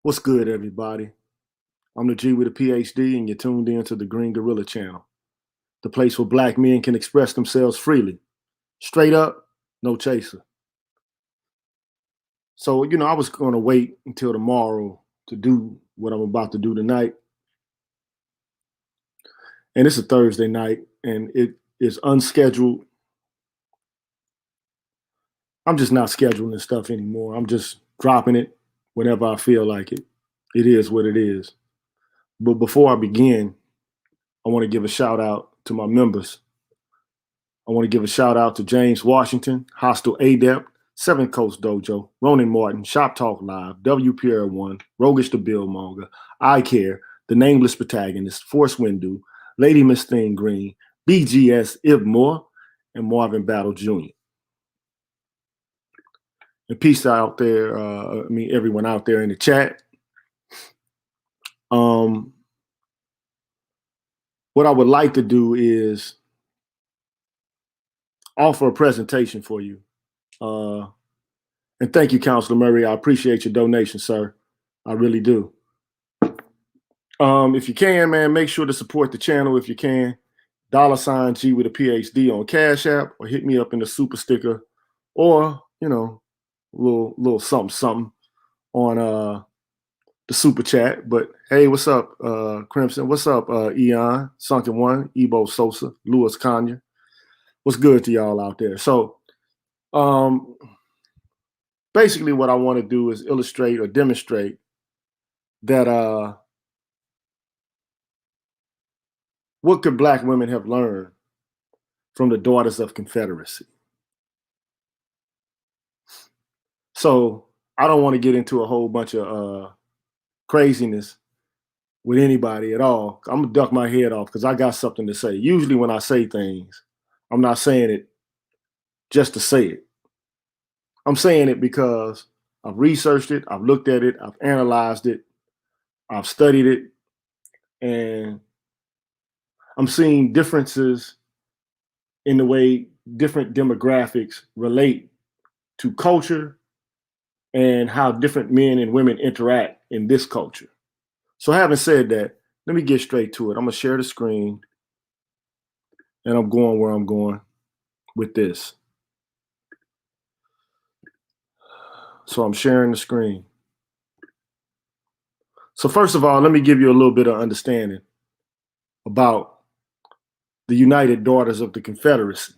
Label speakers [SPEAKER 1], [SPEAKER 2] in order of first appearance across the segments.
[SPEAKER 1] What's good, everybody? I'm the G with a PhD, and you're tuned in to the Green Gorilla channel, the place where black men can express themselves freely. Straight up, no chaser. So, I was going to wait until tomorrow to do what I'm about to do tonight. And it's a Thursday night, and it is unscheduled. I'm just not scheduling stuff anymore. I'm just dropping it whenever I feel like it. It is what it is. But before I begin, I want to give a shout out to my members. I want to give a shout out to James Washington, Hostile Adept, Seven Coast Dojo, Ronan Martin, Shop Talk Live, WPR1, Roguish the Billmonger, I Care, The Nameless Protagonist, Force Windu, Lady Miss Thing Green, BGS Ibmore, and Marvin Battle Jr. And peace out there, everyone out there in the chat. What I would like to do is offer a presentation for you. And thank you, Counselor Murray. I appreciate your donation, sir. I really do. If you can, man, make sure to support the channel if you can. $G with a PhD on Cash App, or hit me up in the super sticker, or, little something on the super chat. But hey, what's up, Crimson? What's up, Eon, Sunken One, Ebo Sosa, Louis Kanya? What's good to y'all out there? So, basically what I want to do is illustrate or demonstrate that what could black women have learned from the Daughters of Confederacy? So I don't want to get into a whole bunch of craziness with anybody at all. I'm gonna duck my head off because I got something to say. Usually when I say things, I'm not saying it just to say it. I'm saying it because I've researched it, I've looked at it, I've analyzed it, I've studied it, and I'm seeing differences in the way different demographics relate to culture and how different men and women interact in this culture. So having said that, let me get straight to it. I'm gonna share the screen, and I'm going where I'm going with this. So I'm sharing the screen. So first of all, let me give you a little bit of understanding about the United Daughters of the Confederacy,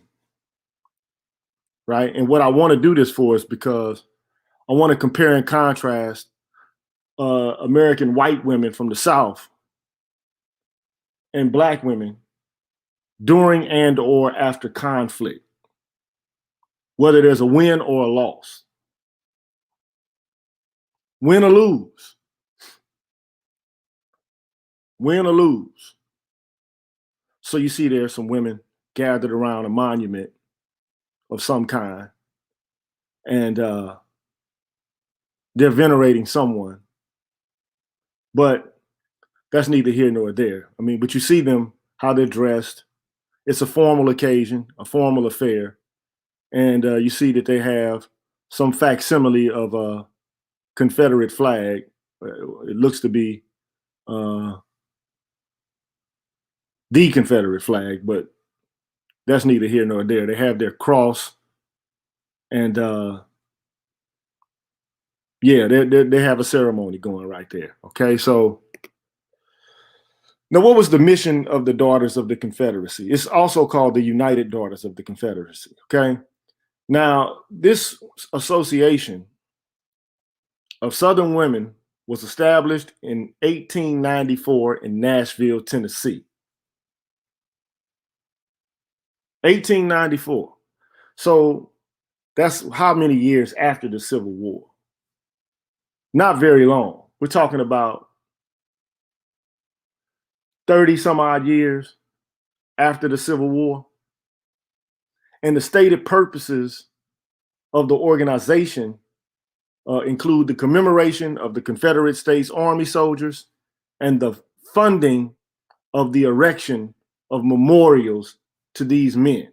[SPEAKER 1] right? And what I want to do this for is because I want to compare and contrast American white women from the South and black women during and or after conflict, whether there's a win or a loss. Win or lose. Win or lose. So you see there's some women gathered around a monument of some kind, and they're venerating someone. But that's neither here nor there. But you see them, how they're dressed. It's a formal occasion, a formal affair. And you see that they have some facsimile of a Confederate flag. It looks to be the Confederate flag, but that's neither here nor there. They have their cross, and yeah, they have a ceremony going right there. Okay, so now what was the mission of the Daughters of the Confederacy? It's also called the United Daughters of the Confederacy. Okay, now this association of Southern women was established in 1894 in Nashville, Tennessee. 1894. So that's how many years after the Civil War? Not very long. We're talking about 30 some odd years after the Civil War. And the stated purposes of the organization include the commemoration of the Confederate States Army soldiers and the funding of the erection of memorials to these men.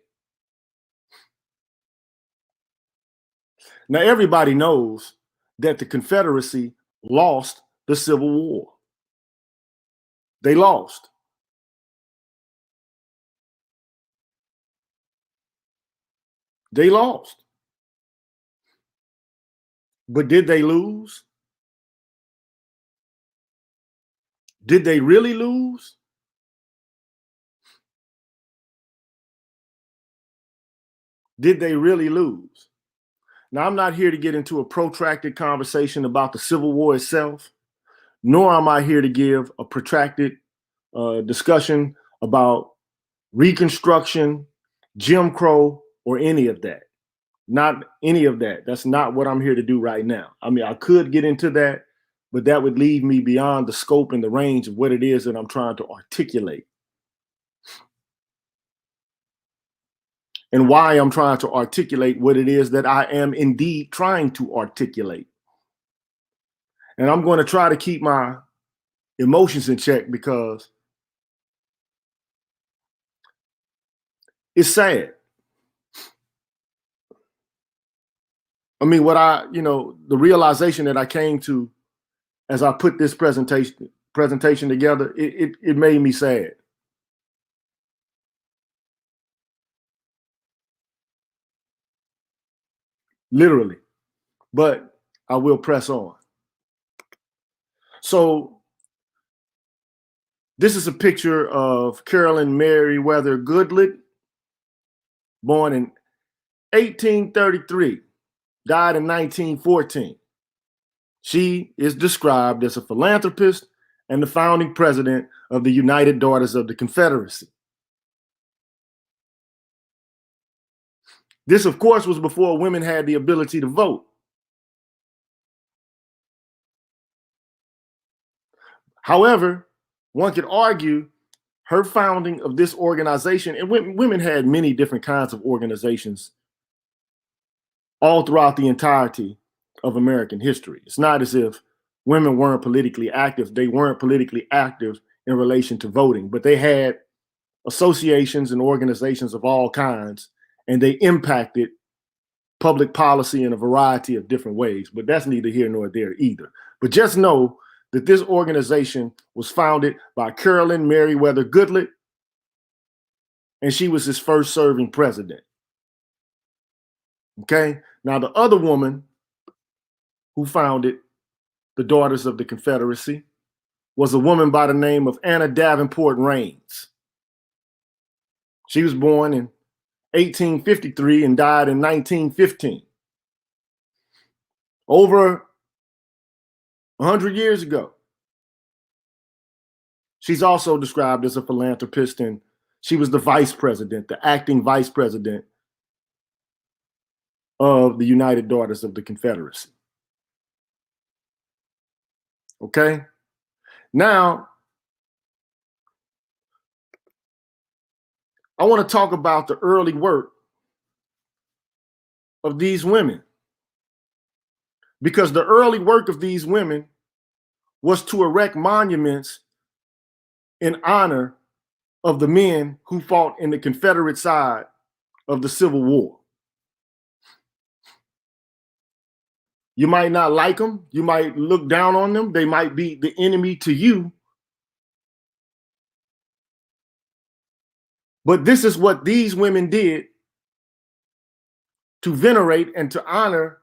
[SPEAKER 1] Now, everybody knows that the Confederacy lost the Civil War. They lost. They lost. But did they lose? Did they really lose? Did they really lose? Now, I'm not here to get into a protracted conversation about the Civil War itself, nor am I here to give a protracted discussion about Reconstruction, Jim Crow, or any of that. Not any of that. That's not what I'm here to do right now. I mean, I could get into that, but that would leave me beyond the scope and the range of what it is that I'm trying to articulate. And why I'm trying to articulate what it is that I am indeed trying to articulate. And I'm going to try to keep my emotions in check because it's sad. I mean, the realization that I came to as I put this presentation together, it made me sad. Literally. But I will press on. So this is a picture of Carolyn Meriwether Goodlett, born in 1833, died in 1914. She is described as a philanthropist and the founding president of the United Daughters of the Confederacy. This, of course, was before women had the ability to vote. However, one could argue her founding of this organization, and women had many different kinds of organizations all throughout the entirety of American history. It's not as if women weren't politically active. They weren't politically active in relation to voting, but they had associations and organizations of all kinds, and they impacted public policy in a variety of different ways. But that's neither here nor there either. But just know that this organization was founded by Carolyn Meriwether Goodlett, and she was his first serving president. Okay? Now, the other woman who founded the Daughters of the Confederacy was a woman by the name of Anna Davenport Raines. She was born in 1853 and died in 1915. Over 100 years ago. She's also described as a philanthropist, and she was the vice president, the acting vice president of the United Daughters of the Confederacy. Okay? Now, I want to talk about the early work of these women, because the early work of these women was to erect monuments in honor of the men who fought in the Confederate side of the Civil War. You might not like them. You might look down on them. They might be the enemy to you. But this is what these women did to venerate and to honor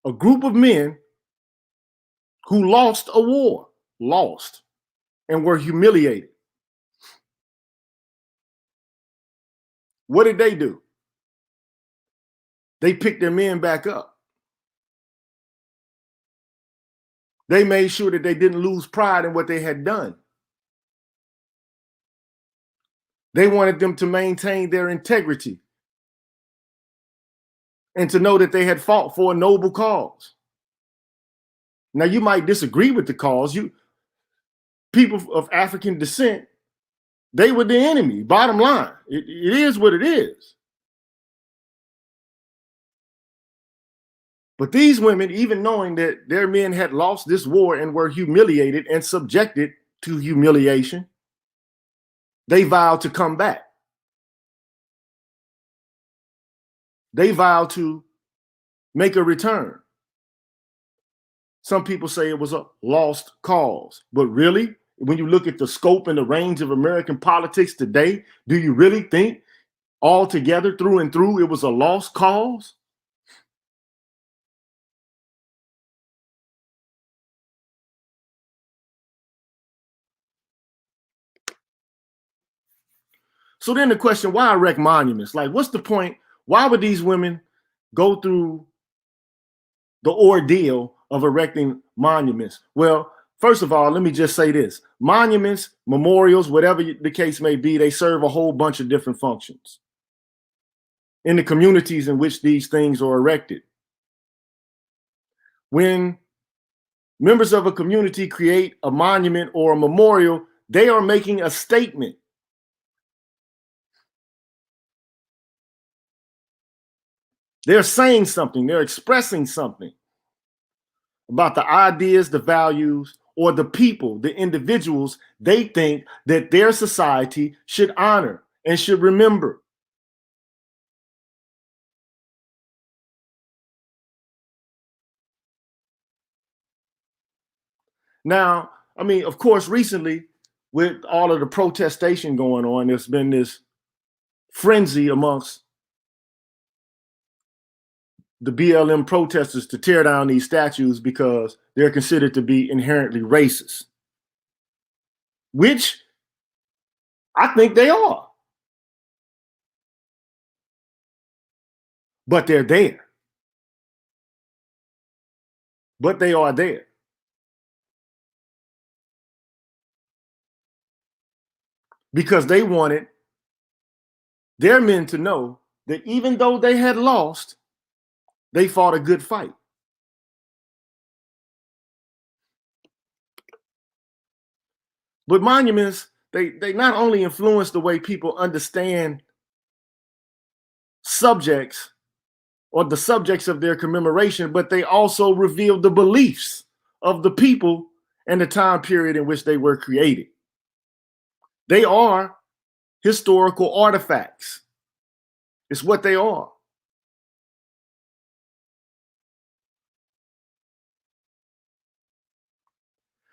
[SPEAKER 1] a group of men who lost a war, and were humiliated. What did they do? They picked their men back up. They made sure that they didn't lose pride in what they had done. They wanted them to maintain their integrity and to know that they had fought for a noble cause. Now, you might disagree with the cause. People of African descent, they were the enemy, bottom line. It is what it is. But these women, even knowing that their men had lost this war and were humiliated and subjected to humiliation, they vowed to come back. They vowed to make a return. some people say it was a lost cause. But really, when you look at the scope and the range of American politics today, do you really think altogether, through and through, it was a lost cause? So then the question, why erect monuments? Like, what's the point? Why would these women go through the ordeal of erecting monuments? Well, first of all, let me just say this. Monuments, memorials, whatever the case may be, they serve a whole bunch of different functions in the communities in which these things are erected. When members of a community create a monument or a memorial, they are making a statement. They're saying something, they're expressing something about the ideas, the values, or the people, the individuals they think that their society should honor and should remember. Now, I mean, of course, recently, with all of the protestation going on, there's been this frenzy amongst the BLM protesters to tear down these statues because they're considered to be inherently racist, which I think they are. But they're there. But they are there. Because they wanted their men to know that even though they had lost, they fought a good fight. But monuments, they not only influence the way people understand subjects or the subjects of their commemoration, but they also reveal the beliefs of the people and the time period in which they were created. They are historical artifacts. It's what they are.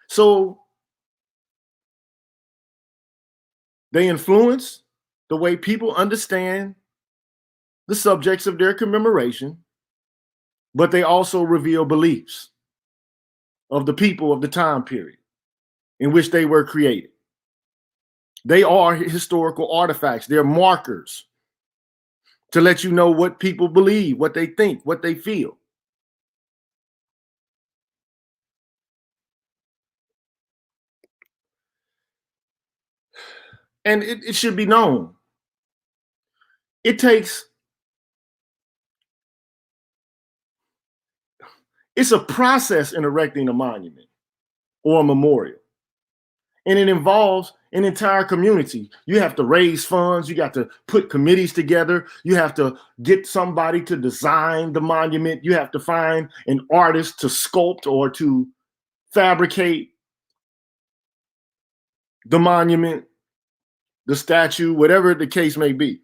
[SPEAKER 1] So they influence the way people understand the subjects of their commemoration, but they also reveal beliefs of the people of the time period in which they were created. They are historical artifacts. They're markers to let you know what people believe, what they think, what they feel. And it should be known. It takes, it's a process in erecting a monument or a memorial. And it involves an entire community. You have to raise funds, you got to put committees together, you have to get somebody to design the monument, you have to find an artist to sculpt or to fabricate the monument, the statue, whatever the case may be.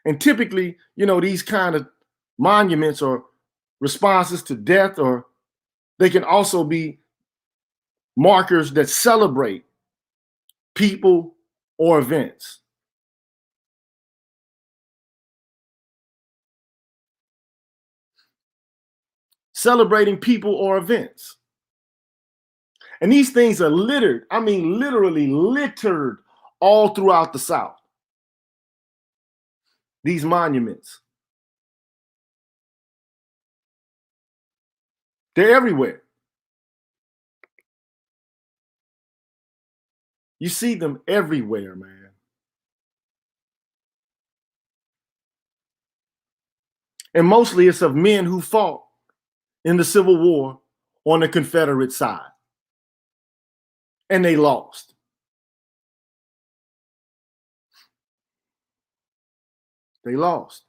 [SPEAKER 1] And typically, you know, these kind of monuments or responses to death, or they can also be markers that celebrate people or events. Celebrating people or events. And these things are littered, I mean, literally littered all throughout the South. These monuments. They're everywhere. You see them everywhere, man. And mostly it's of men who fought in the Civil War on the Confederate side. And they lost. They lost.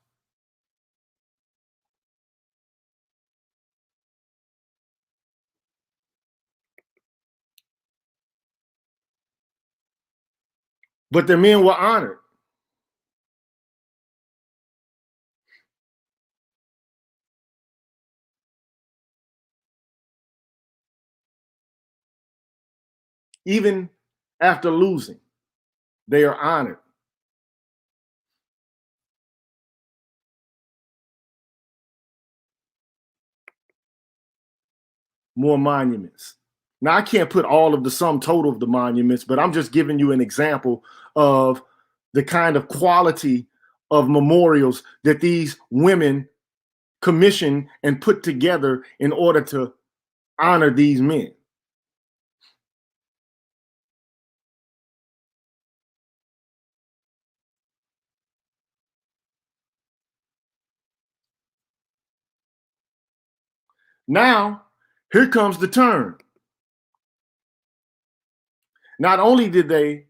[SPEAKER 1] But their men were honored. Even after losing, they are honored. More monuments. Now, I can't put all of the sum total of the monuments, but I'm just giving you an example of the kind of quality of memorials that these women commission and put together in order to honor these men. Now, here comes the turn. Not only did they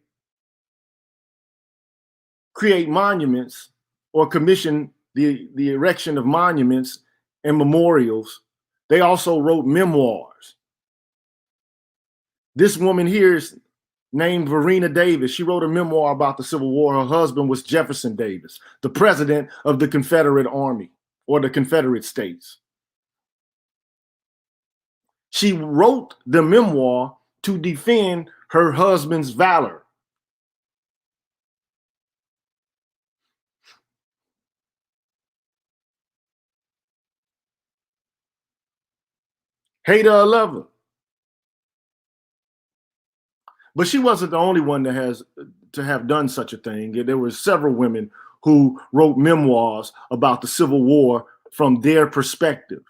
[SPEAKER 1] create monuments or commission the erection of monuments and memorials, they also wrote memoirs. This woman here is named Verena Davis. She wrote a memoir about the Civil War. Her husband was Jefferson Davis, the president of the Confederate Army or the Confederate States. She wrote the memoir to defend her husband's valor. Hate her or love her. But she wasn't the only one that has to have done such a thing. There were several women who wrote memoirs about the Civil War from their perspective.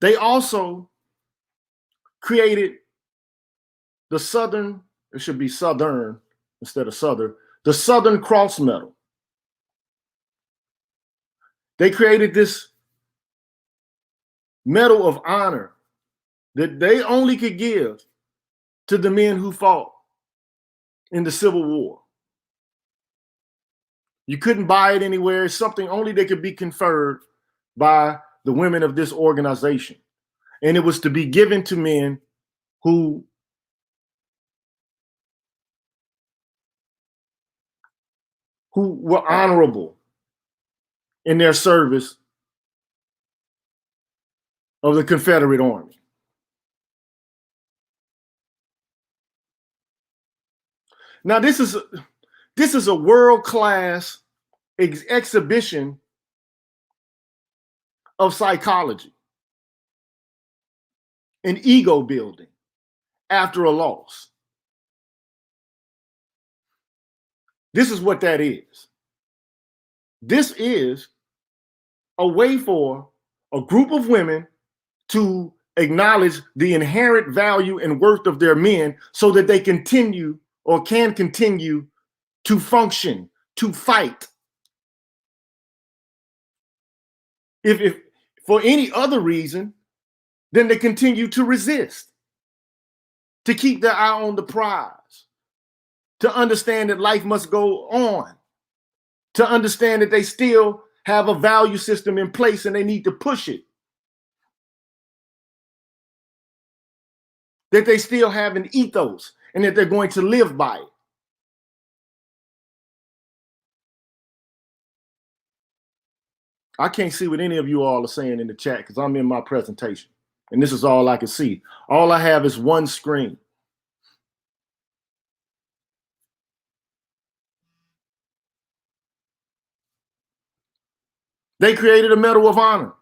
[SPEAKER 1] They also created the Southern, it should be Southern instead of Southern, the Southern Cross Medal. They created this medal of honor that they only could give to the men who fought in the Civil War. You couldn't buy it anywhere. It's something only that could be conferred by the women of this organization. And it was to be given to men who were honorable in their service of the Confederate Army. Now, this is a world-class exhibition of psychology and ego building after a loss. This is what that is. This is a way for a group of women to acknowledge the inherent value and worth of their men so that they continue or can continue to function, to fight. If for any other reason, then they continue to resist, to keep their eye on the prize, to understand that life must go on, to understand that they still have a value system in place and they need to push it, that they still have an ethos and that they're going to live by it. I can't see what any of you all are saying in the chat because I'm in my presentation and this is all I can see. All I have is one screen. They created a Medal of Honor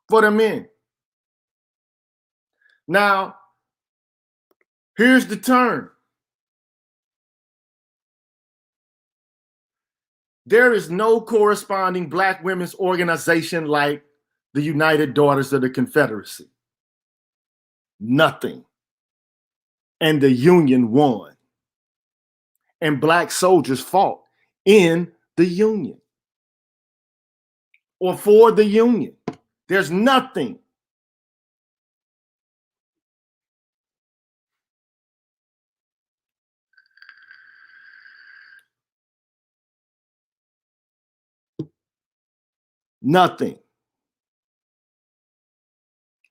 [SPEAKER 1] for the men. Now, here's the turn. There is no corresponding Black women's organization like the United Daughters of the Confederacy. Nothing. And the Union won. And Black soldiers fought in the Union or for the Union. There's nothing. Nothing.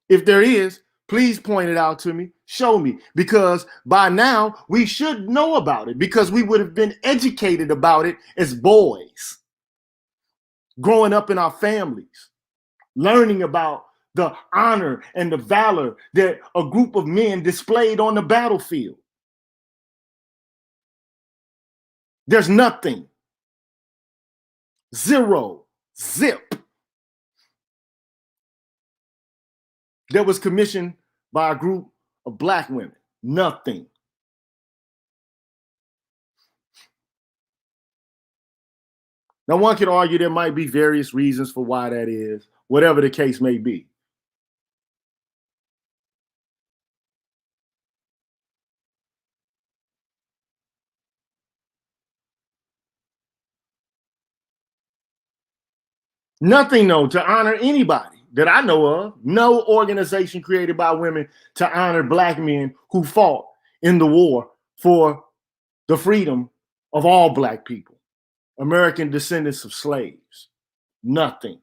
[SPEAKER 1] If there is, please point it out to me, show me, because by now we should know about it because we would have been educated about it as boys, growing up in our families, learning about the honor and the valor that a group of men displayed on the battlefield. There's nothing. Zero. Zip. That was commissioned by a group of Black women. Nothing. Now, one could argue there might be various reasons for why that is, whatever the case may be. Nothing, though, to honor anybody that I know of. No organization created by women to honor Black men who fought in the war for the freedom of all Black people, American descendants of slaves. Nothing.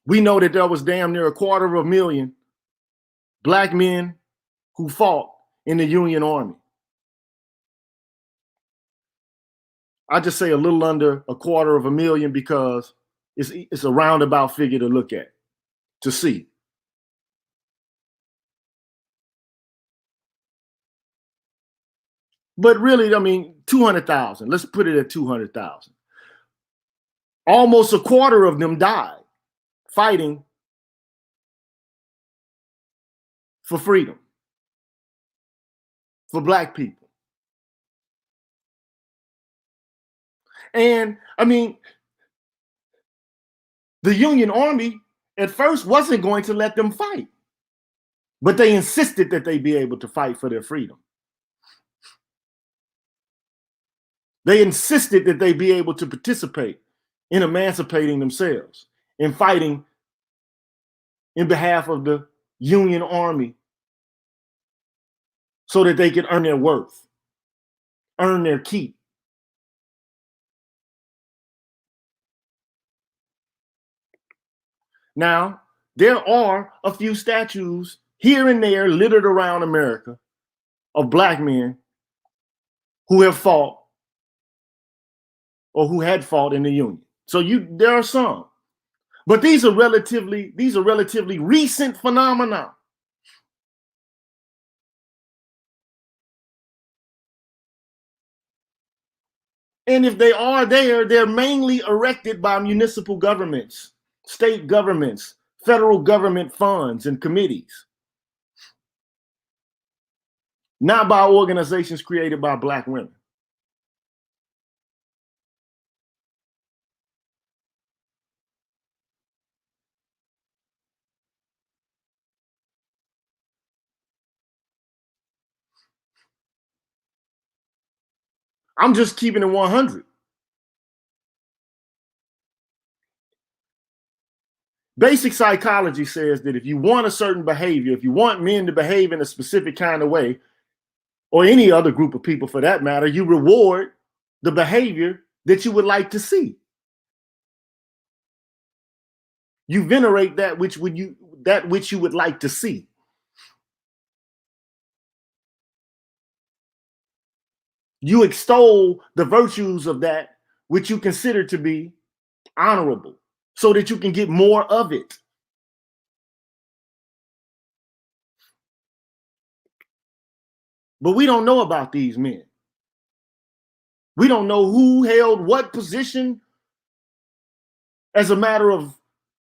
[SPEAKER 1] We know that there was damn near 250,000 Black men who fought in the Union Army. I just say a little under 250,000 because it's a roundabout figure to look at, to see. But really, I mean, 200,000. Let's put it at 200,000. Almost a quarter of them died fighting for freedom, for Black people. And I mean, the Union Army at first wasn't going to let them fight, but they insisted that they be able to fight for their freedom. They insisted that they be able to participate in emancipating themselves, in fighting in behalf of the Union Army so that they could earn their worth, earn their keep. Now, there are a few statues here and there littered around America of Black men who have fought or who had fought in the Union. So there are some, but these are relatively recent phenomena. And if they are there, they're mainly erected by municipal governments, state governments, federal government funds and committees, not by organizations created by Black women. I'm just keeping it 100. Basic psychology says that if you want a certain behavior, if you want men to behave in a specific kind of way, or any other group of people for that matter, you reward the behavior that you would like to see. You venerate that which you would like to see. You extol the virtues of that which you consider to be honorable so that you can get more of it. But we don't know about these men. We don't know who held what position as a matter of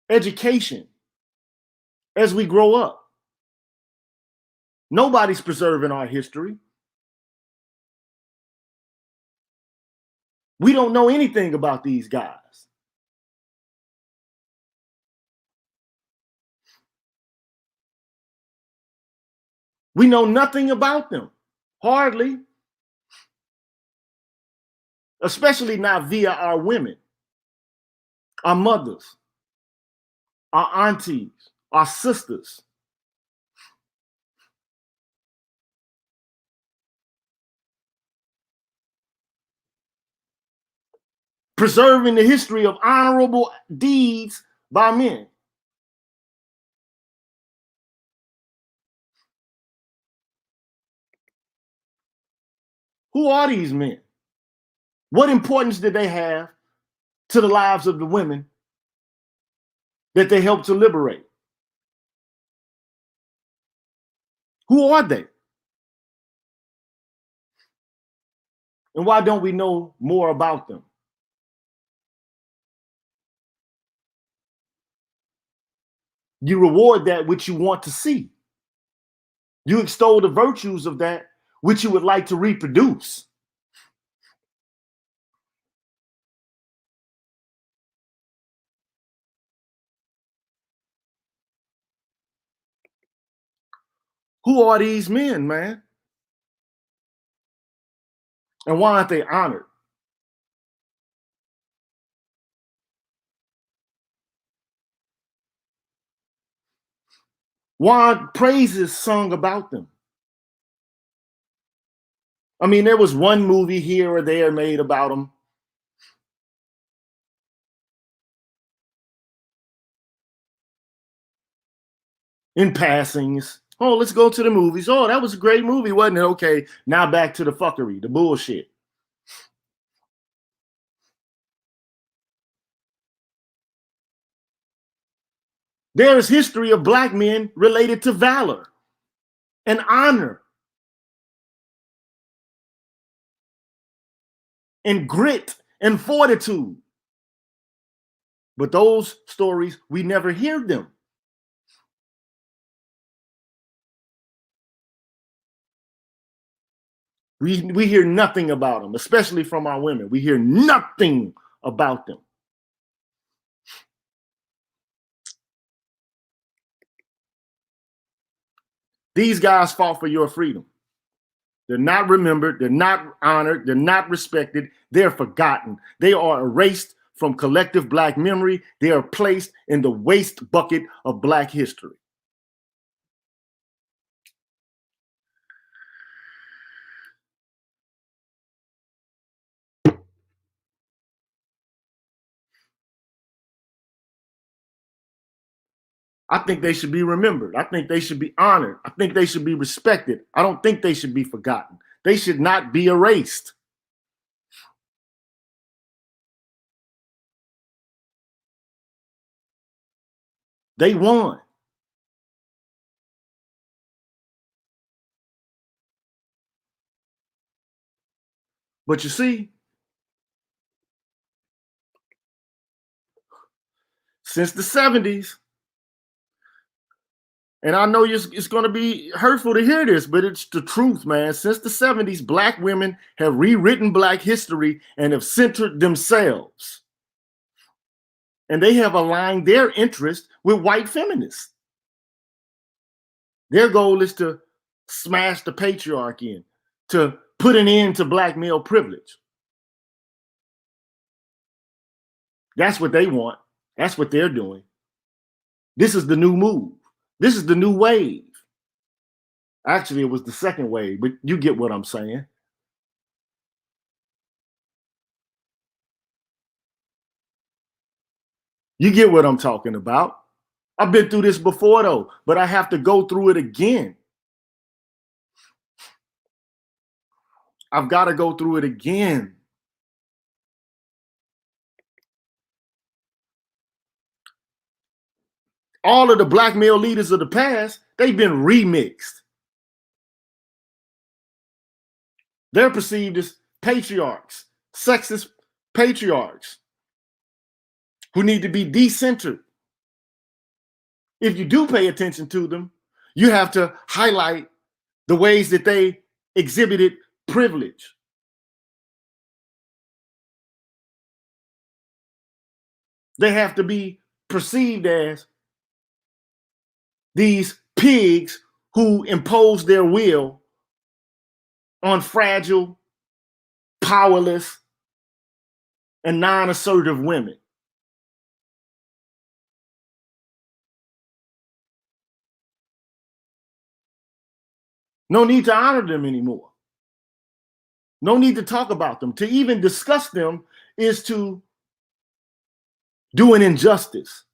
[SPEAKER 1] education as we grow up. Nobody's preserving our history. We don't know anything about these guys. We know nothing about them, hardly, especially not via our women, our mothers, our aunties, our sisters. Preserving the history of honorable deeds by men. Who are these men? What importance did they have to the lives of the women that they helped to liberate? Who are they? And why don't we know more about them? You reward that which you want to see. You extol the virtues of that which you would like to reproduce. Who are these men, man? And why aren't they honored? Why aren't praises sung about them? I mean, there was one movie here or there made about them. In passings. Oh, let's go to the movies. Oh, that was a great movie, wasn't it? Okay, now back to the fuckery, the bullshit. There is history of black men related to valor and honor and grit and fortitude. But those stories, we never hear them. We hear nothing about them, especially from our women. We hear nothing about them. These guys fought for your freedom. They're not remembered. They're not honored. They're not respected. They're forgotten. They are erased from collective black memory. They are placed in the waste bucket of black history. I think they should be remembered. I think they should be honored. I think they should be respected. I don't think they should be forgotten. They should not be erased. They won. But you see, since the 70s, and I know it's going to be hurtful to hear this, but it's the truth, man. Since the 70s, black women have rewritten black history and have centered themselves. And they have aligned their interest with white feminists. Their goal is to smash the patriarchy in, to put an end to black male privilege. That's what they want. That's what they're doing. This is the new move. This is the new wave. Actually, it was the second wave, but you get what I'm saying. You get what I'm talking about. I've been through this before, though, but I have to go through it again. I've got to go through it again. All of the black male leaders of the past, they've been remixed. They're perceived as patriarchs, sexist patriarchs who need to be decentered. If you do pay attention to them, you have to highlight the ways that they exhibited privilege. They have to be perceived as these pigs who impose their will on fragile, powerless, and non-assertive women. No need to honor them anymore. No need to talk about them. To even discuss them is to do an injustice.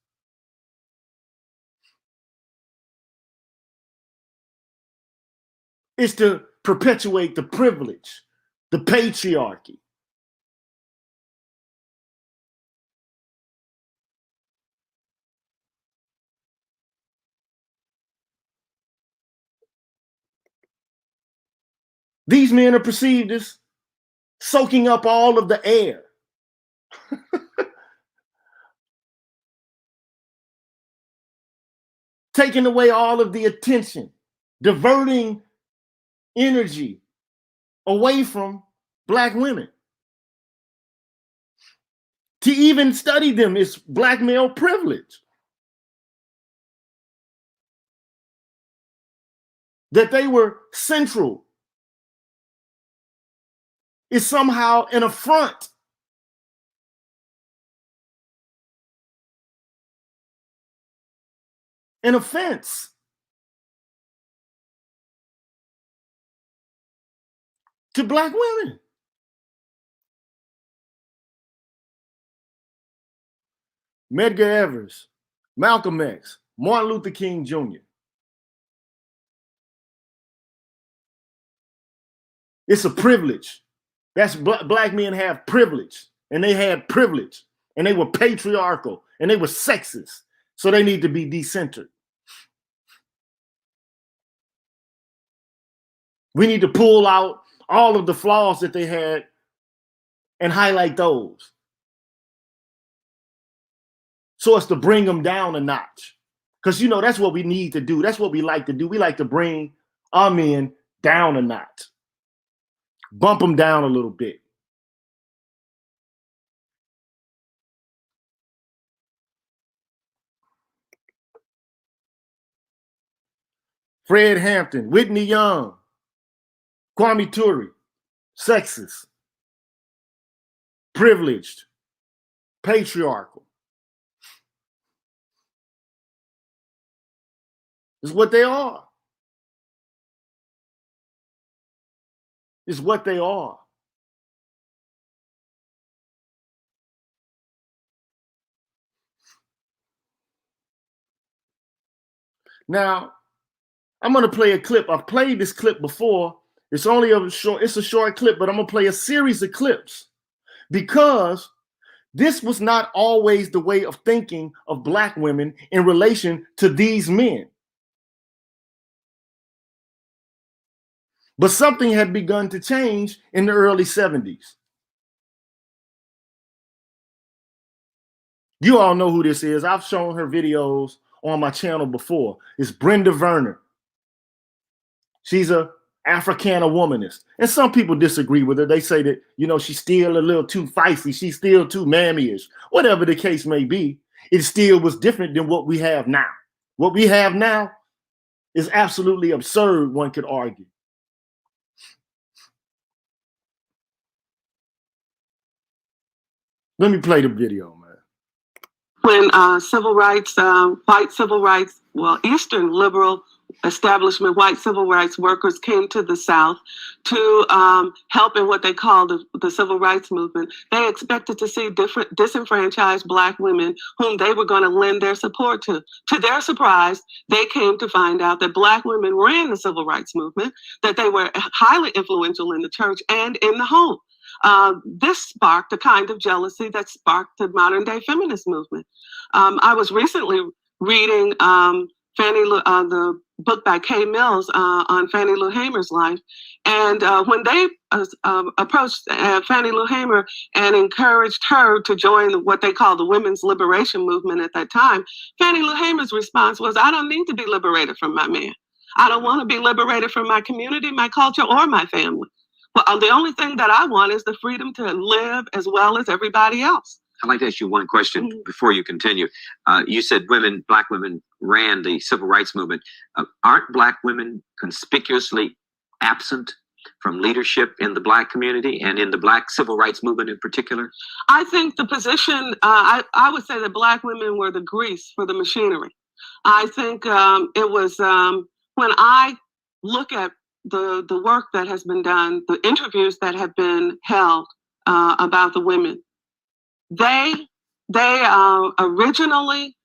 [SPEAKER 1] It's to perpetuate the privilege, the patriarchy. These men are perceived as soaking up all of the air. Taking away all of the attention, diverting energy away from Black women. To even study them is Black male privilege. That they were central is somehow an affront. An offense. To Black women. Medgar Evers, Malcolm X, Martin Luther King Jr. It's a privilege. That's Black men have privilege, and they had privilege, and they were patriarchal, and they were sexist. So they need to be decentered. We need to pull out all of the flaws that they had and highlight those. So as to bring them down a notch. Because, you know, that's what we need to do. That's what we like to do. We like to bring our men down a notch. Bump them down a little bit. Fred Hampton, Whitney Young, Kwame Ture, sexist, privileged, patriarchal. It's what they are. It's what they are. Now, I'm going to play a clip. I've played this clip before. It's only a short clip, but I'm going to play a series of clips because this was not always the way of thinking of Black women in relation to these men. But something had begun to change in the early 70s. You all know who this is. I've shown her videos on my channel before. It's Brenda Verner. She's a Africana womanist. And some people disagree with her. They say that, you know, she's still a little too feisty. She's still too mammy-ish. Whatever the case may be, it still was different than what we have now. What we have now is absolutely absurd, one could argue. Let me play the video, man.
[SPEAKER 2] When white civil rights, Eastern liberal establishment white civil rights workers came to the South to help in what they called the civil rights movement, they expected to see different disenfranchised Black women whom they were going to lend their support to. To their surprise, they came to find out that Black women ran the civil rights movement, that they were highly influential in the church and in the home. This sparked a kind of jealousy that sparked the modern day feminist movement. I was recently reading the book by Kay Mills on Fannie Lou Hamer's life. And when they approached Fannie Lou Hamer and encouraged her to join what they call the women's liberation movement at that time, Fannie Lou Hamer's response was, I don't need to be liberated from my man. I don't want to be liberated from my community, my culture, or my family. Well, the only thing that I want is the freedom to live as well as everybody else.
[SPEAKER 3] I'd like to ask you one question before you continue. You said Black women ran the civil rights movement. Aren't Black women conspicuously absent from leadership in the Black community and in the Black civil rights movement in particular?
[SPEAKER 2] I think the position, I would say that Black women were the grease for the machinery. I think it was when I look at the work that has been done, the interviews that have been held about the women, they originally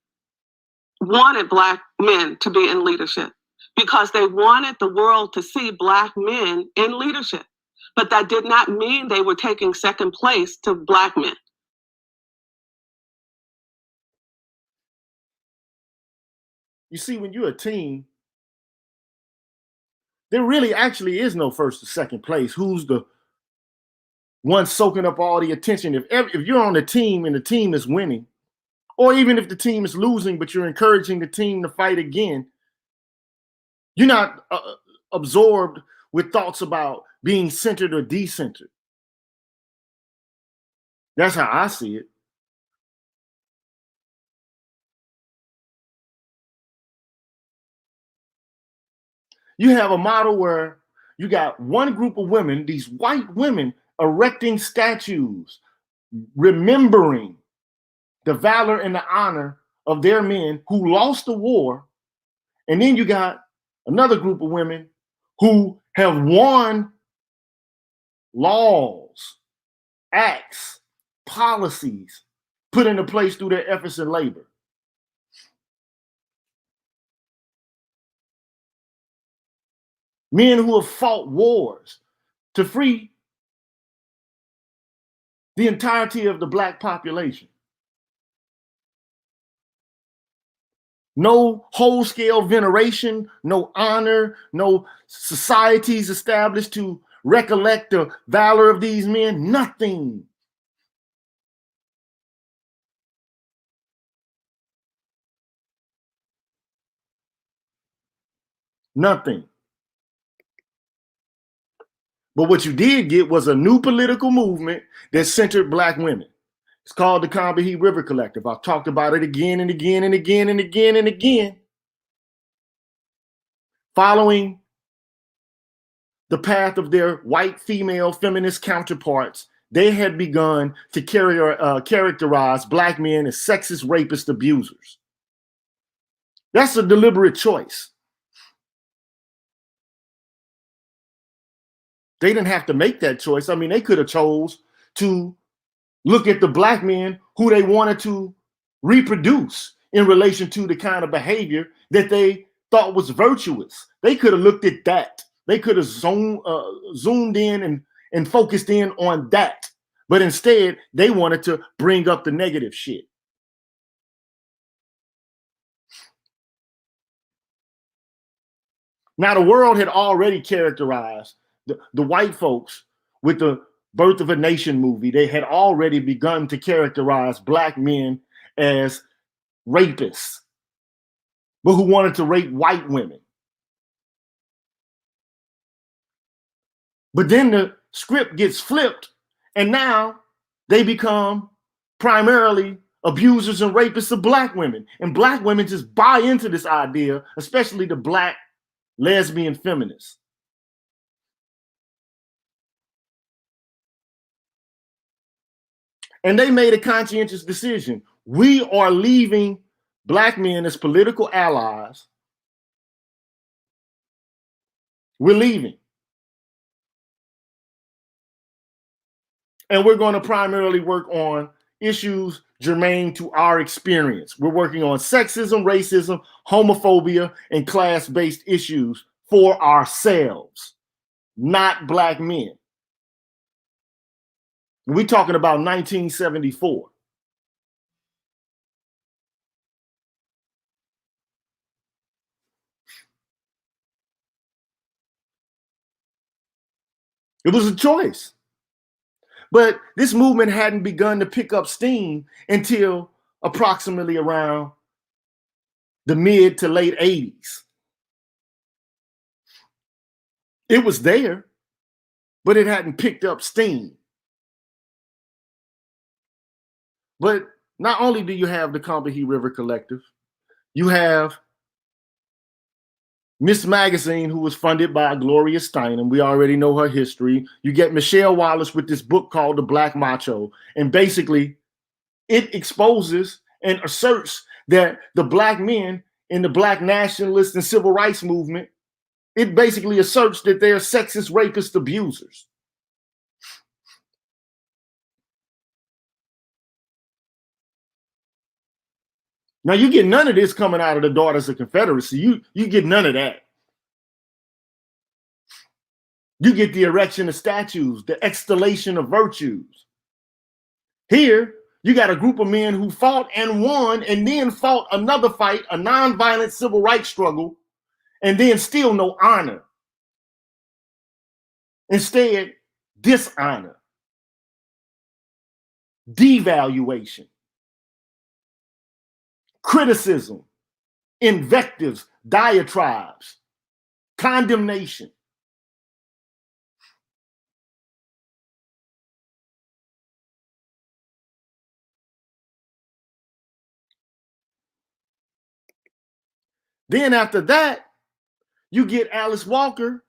[SPEAKER 2] wanted Black men to be in leadership because they wanted the world to see Black men in leadership. But that did not mean they were taking second place to Black men.
[SPEAKER 1] You see, when you're a teen, there really actually is no first or second place. Who's the one soaking up all the attention? If you're on the team and the team is winning, or even if the team is losing, but you're encouraging the team to fight again, you're not absorbed with thoughts about being centered or decentered. That's how I see it. You have a model where you got one group of women, these white women, erecting statues, remembering the valor and the honor of their men who lost the war. And then you got another group of women who have won laws, acts, policies put into place through their efforts and labor. Men who have fought wars to free the entirety of the Black population. No whole-scale veneration, no honor, no societies established to recollect the valor of these men, nothing. Nothing. But what you did get was a new political movement that centered Black women. It's called the Combahee River Collective. I've talked about it again and again and again and again and again. Following the path of their white female feminist counterparts, they had begun to characterize Black men as sexist, rapist, abusers. That's a deliberate choice. They didn't have to make that choice. I mean, they could have chose to look at the Black men who they wanted to reproduce in relation to the kind of behavior that they thought was virtuous. They could have looked at that. They could have zoomed in and focused in on that. But instead, they wanted to bring up the negative shit. Now, the world had already characterized the white folks with the Birth of a Nation movie. They had already begun to characterize Black men as rapists, but who wanted to rape white women. But then the script gets flipped, and now they become primarily abusers and rapists of Black women. And Black women just buy into this idea, especially the Black lesbian feminists. And they made a conscientious decision. We are leaving Black men as political allies. We're leaving. And we're going to primarily work on issues germane to our experience. We're working on sexism, racism, homophobia, and class-based issues for ourselves, not Black men. We're talking about 1974. It was a choice. But this movement hadn't begun to pick up steam until approximately around the mid to late 80s. It was there, but it hadn't picked up steam. But not only do you have the Combahee River Collective, you have Miss Magazine, who was funded by Gloria Steinem. We already know her history. You get Michelle Wallace with this book called The Black Macho. And basically, it exposes and asserts that the Black men in the Black nationalist and civil rights movement, it basically asserts that they're sexist, rapist, abusers. Now, you get none of this coming out of the Daughters of Confederacy. You get none of that. You get the erection of statues, the extolation of virtues. Here, you got a group of men who fought and won and then fought another fight, a nonviolent civil rights struggle, and then still no honor. Instead, dishonor, devaluation, criticism, invectives, diatribes, condemnation. Then after that, you get Alice Walker.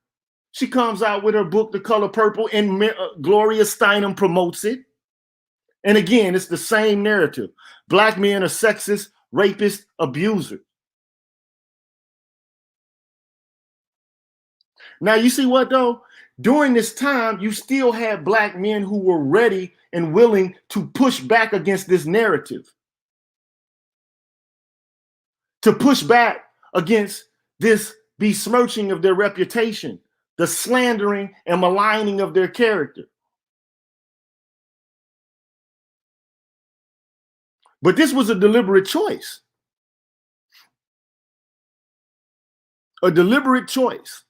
[SPEAKER 1] She comes out with her book, The Color Purple, and Gloria Steinem promotes it. And again, it's the same narrative. Black men are sexist, rapist, abusers. Now, you see what, though? During this time, you still had black men who were ready and willing to push back against this narrative, to push back against this besmirching of their reputation, the slandering and maligning of their character. But this was a deliberate choice. A deliberate choice.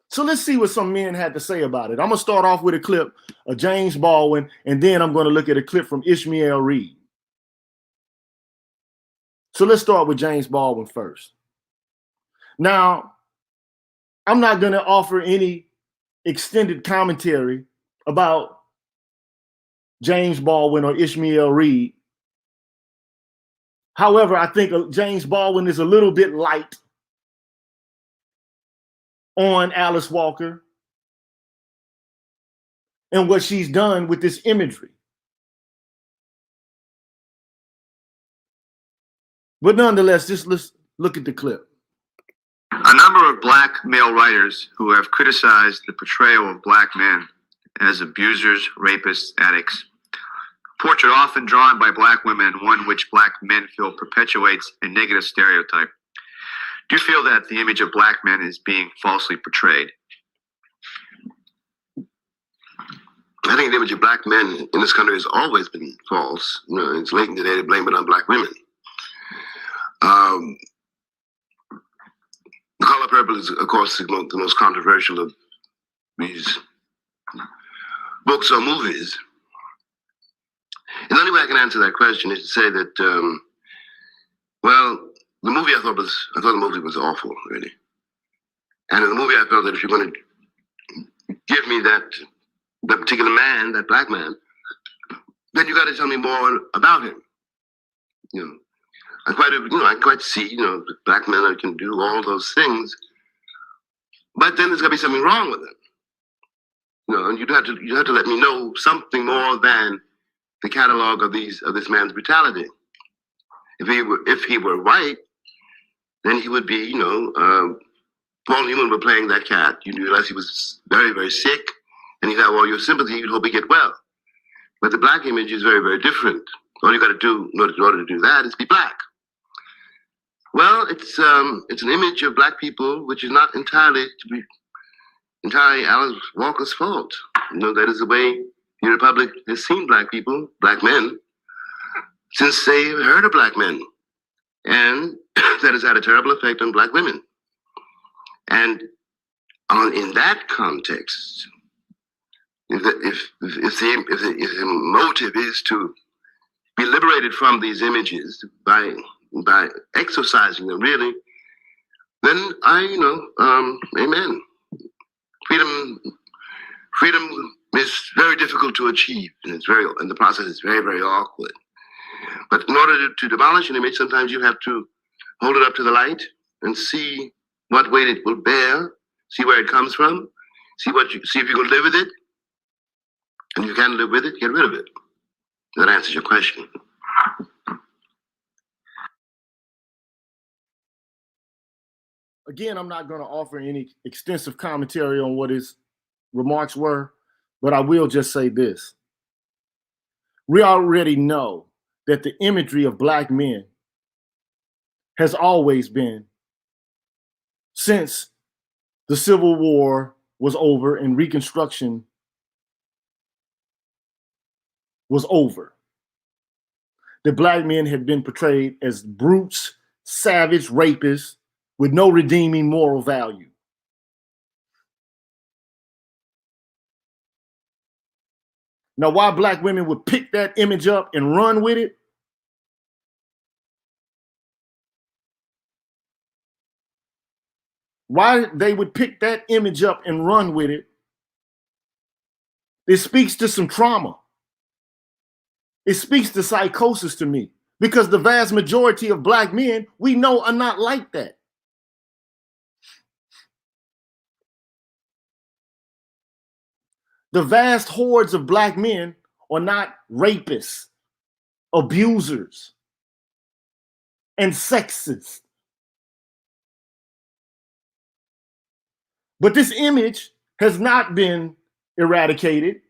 [SPEAKER 1] So let's see what some men had to say about it. I'm going to start off with a clip of James Baldwin, and then I'm going to look at a clip from Ishmael Reed. So let's start with James Baldwin first. Now, I'm not going to offer any extended commentary about James Baldwin or Ishmael Reed. However, I think James Baldwin is a little bit light on Alice Walker and what she's done with this imagery. But nonetheless, just let's look at the clip.
[SPEAKER 4] A number of black male writers who have criticized the portrayal of black men as abusers, rapists, addicts. Portrait often drawn by black women and one which black men feel perpetuates a negative stereotype. Do you feel that the image of black men is being falsely portrayed?
[SPEAKER 5] I think the image of black men in this country has always been false. You know, it's latent today to blame it on black women. The Color Purple is, of course, the most controversial of these books or movies. And the only way I can answer that question is to say that, well, the movie I thought the movie was awful, really. And in the movie, I felt that if you're going to give me that particular man, that black man, then you got to tell me more about him. You know, I quite see, the black men that can do all those things, but then there's got to be something wrong with them. You know, and you have to let me know something more than the catalog of this man's brutality. If he were white, then he would be, Paul Newman were playing that cat. You realize he was very, very sick, and he'd have all your sympathy. You'd hope he'd get well. But the black image is very, very different. All you got to do in order to do that is be black. Well, it's an image of black people which is not entirely Alice Walker's fault. That is the way the Republic has seen black people, black men, since they heard of black men. And that has had a terrible effect on black women. And in that context, if the motive is to be liberated from these images by exercising them, really, then amen. Freedom is very difficult to achieve, and the process is very, very awkward. But in order to demolish an image, sometimes you have to hold it up to the light and see what weight it will bear, see where it comes from, see if you can live with it, and if you can't live with it, get rid of it. That answers your question.
[SPEAKER 1] Again, I'm not going to offer any extensive commentary on what his remarks were, but I will just say this. We already know that the imagery of black men has always been, since the Civil War was over and Reconstruction was over, that black men had been portrayed as brutes, savage rapists with no redeeming moral value. Now, why black women would pick that image up and run with it? Why they would pick that image up and run with it? It speaks to some trauma. It speaks to psychosis to me, because the vast majority of black men we know are not like that. The vast hordes of black men are not rapists, abusers, and sexists. But this image has not been eradicated.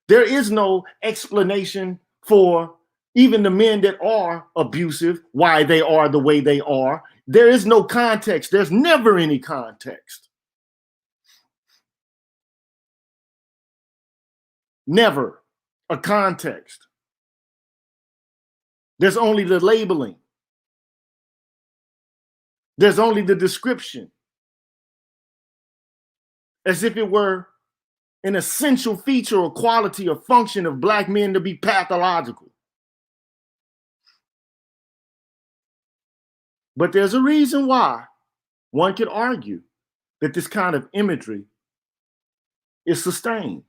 [SPEAKER 1] There is no explanation for even the men that are abusive, why they are the way they are. There is no context. There's never any context. Never a context. There's only the labeling. There's only the description. As if it were an essential feature or quality or function of black men to be pathological. But there's a reason why one could argue that this kind of imagery is sustained.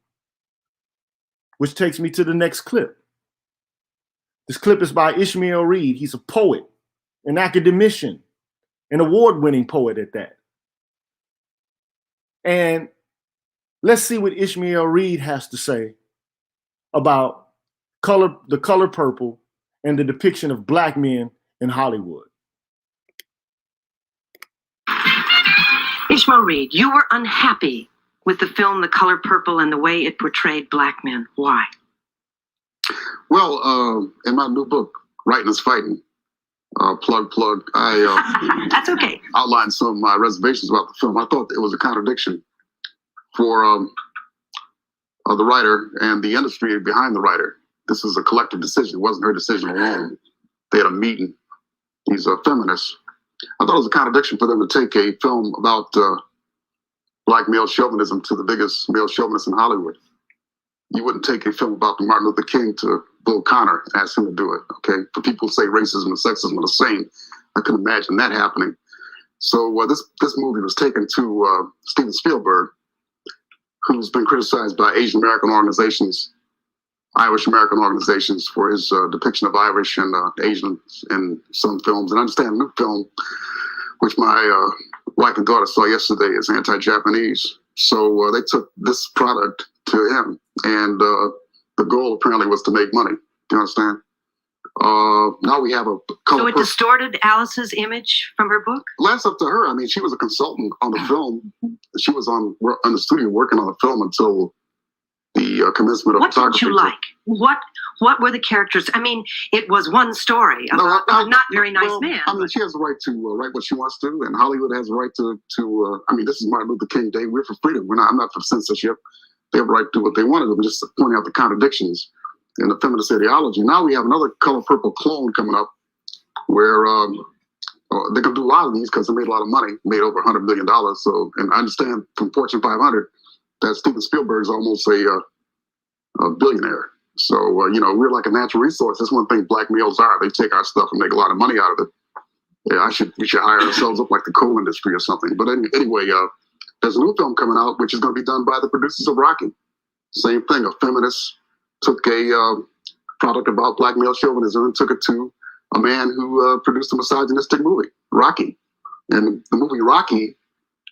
[SPEAKER 1] Which takes me to the next clip. This clip is by Ishmael Reed. He's a poet, an academician, an award-winning poet at that. And let's see what Ishmael Reed has to say about the color purple and the depiction of black men in Hollywood.
[SPEAKER 6] Ishmael Reed, you were unhappy with the film The Color Purple and the way it portrayed black men. Why?
[SPEAKER 7] Well, in my new book, Writing is Fighting, plug, I
[SPEAKER 6] That's okay.
[SPEAKER 7] outlined some of my reservations about the film. I thought it was a contradiction for the writer and the industry behind the writer. This is a collective decision. It wasn't her decision alone. They had a meeting. These are feminists. I thought it was a contradiction for them to take a film about black male chauvinism to the biggest male chauvinist in Hollywood. You wouldn't take a film about the Martin Luther King to Bill Connor and ask him to do it, okay? For people who say racism and sexism are the same, I couldn't imagine that happening. So this movie was taken to Steven Spielberg, who's been criticized by Asian American organizations, Irish American organizations for his depiction of Irish and Asians in some films. And I understand a new film, which my wife and daughter saw yesterday, is anti-Japanese. So they took this product to him, and the goal apparently was to make money. Do you understand? Now we have a color.
[SPEAKER 6] So it distorted Alice's image from her book?
[SPEAKER 7] Well, that's up to her. I mean, she was a consultant on the film. She was on the studio working on the film until the commencement of
[SPEAKER 6] what
[SPEAKER 7] photography.
[SPEAKER 6] What did you like? What were the characters? I mean, it was one story of a not very nice man.
[SPEAKER 7] I mean, she has the right to write what she wants to, and Hollywood has the right to I mean, this is Martin Luther King Day. We're for freedom. I'm not for censorship. They have the right to do what they want to do. I'm just pointing out the contradictions in the feminist ideology. Now we have another Color Purple clone coming up, where they can do a lot of these because they made a lot of money, made over $100 million. So, and I understand from Fortune 500 that Steven Spielberg is almost a billionaire. So, we're like a natural resource. That's one thing black males are. They take our stuff and make a lot of money out of it. Yeah, we should hire ourselves up like the coal industry or something. But anyway, there's a new film coming out, which is going to be done by the producers of Rocky. Same thing, a feminist took a product about black male chauvinism and took it to a man who produced a misogynistic movie, Rocky. And the movie Rocky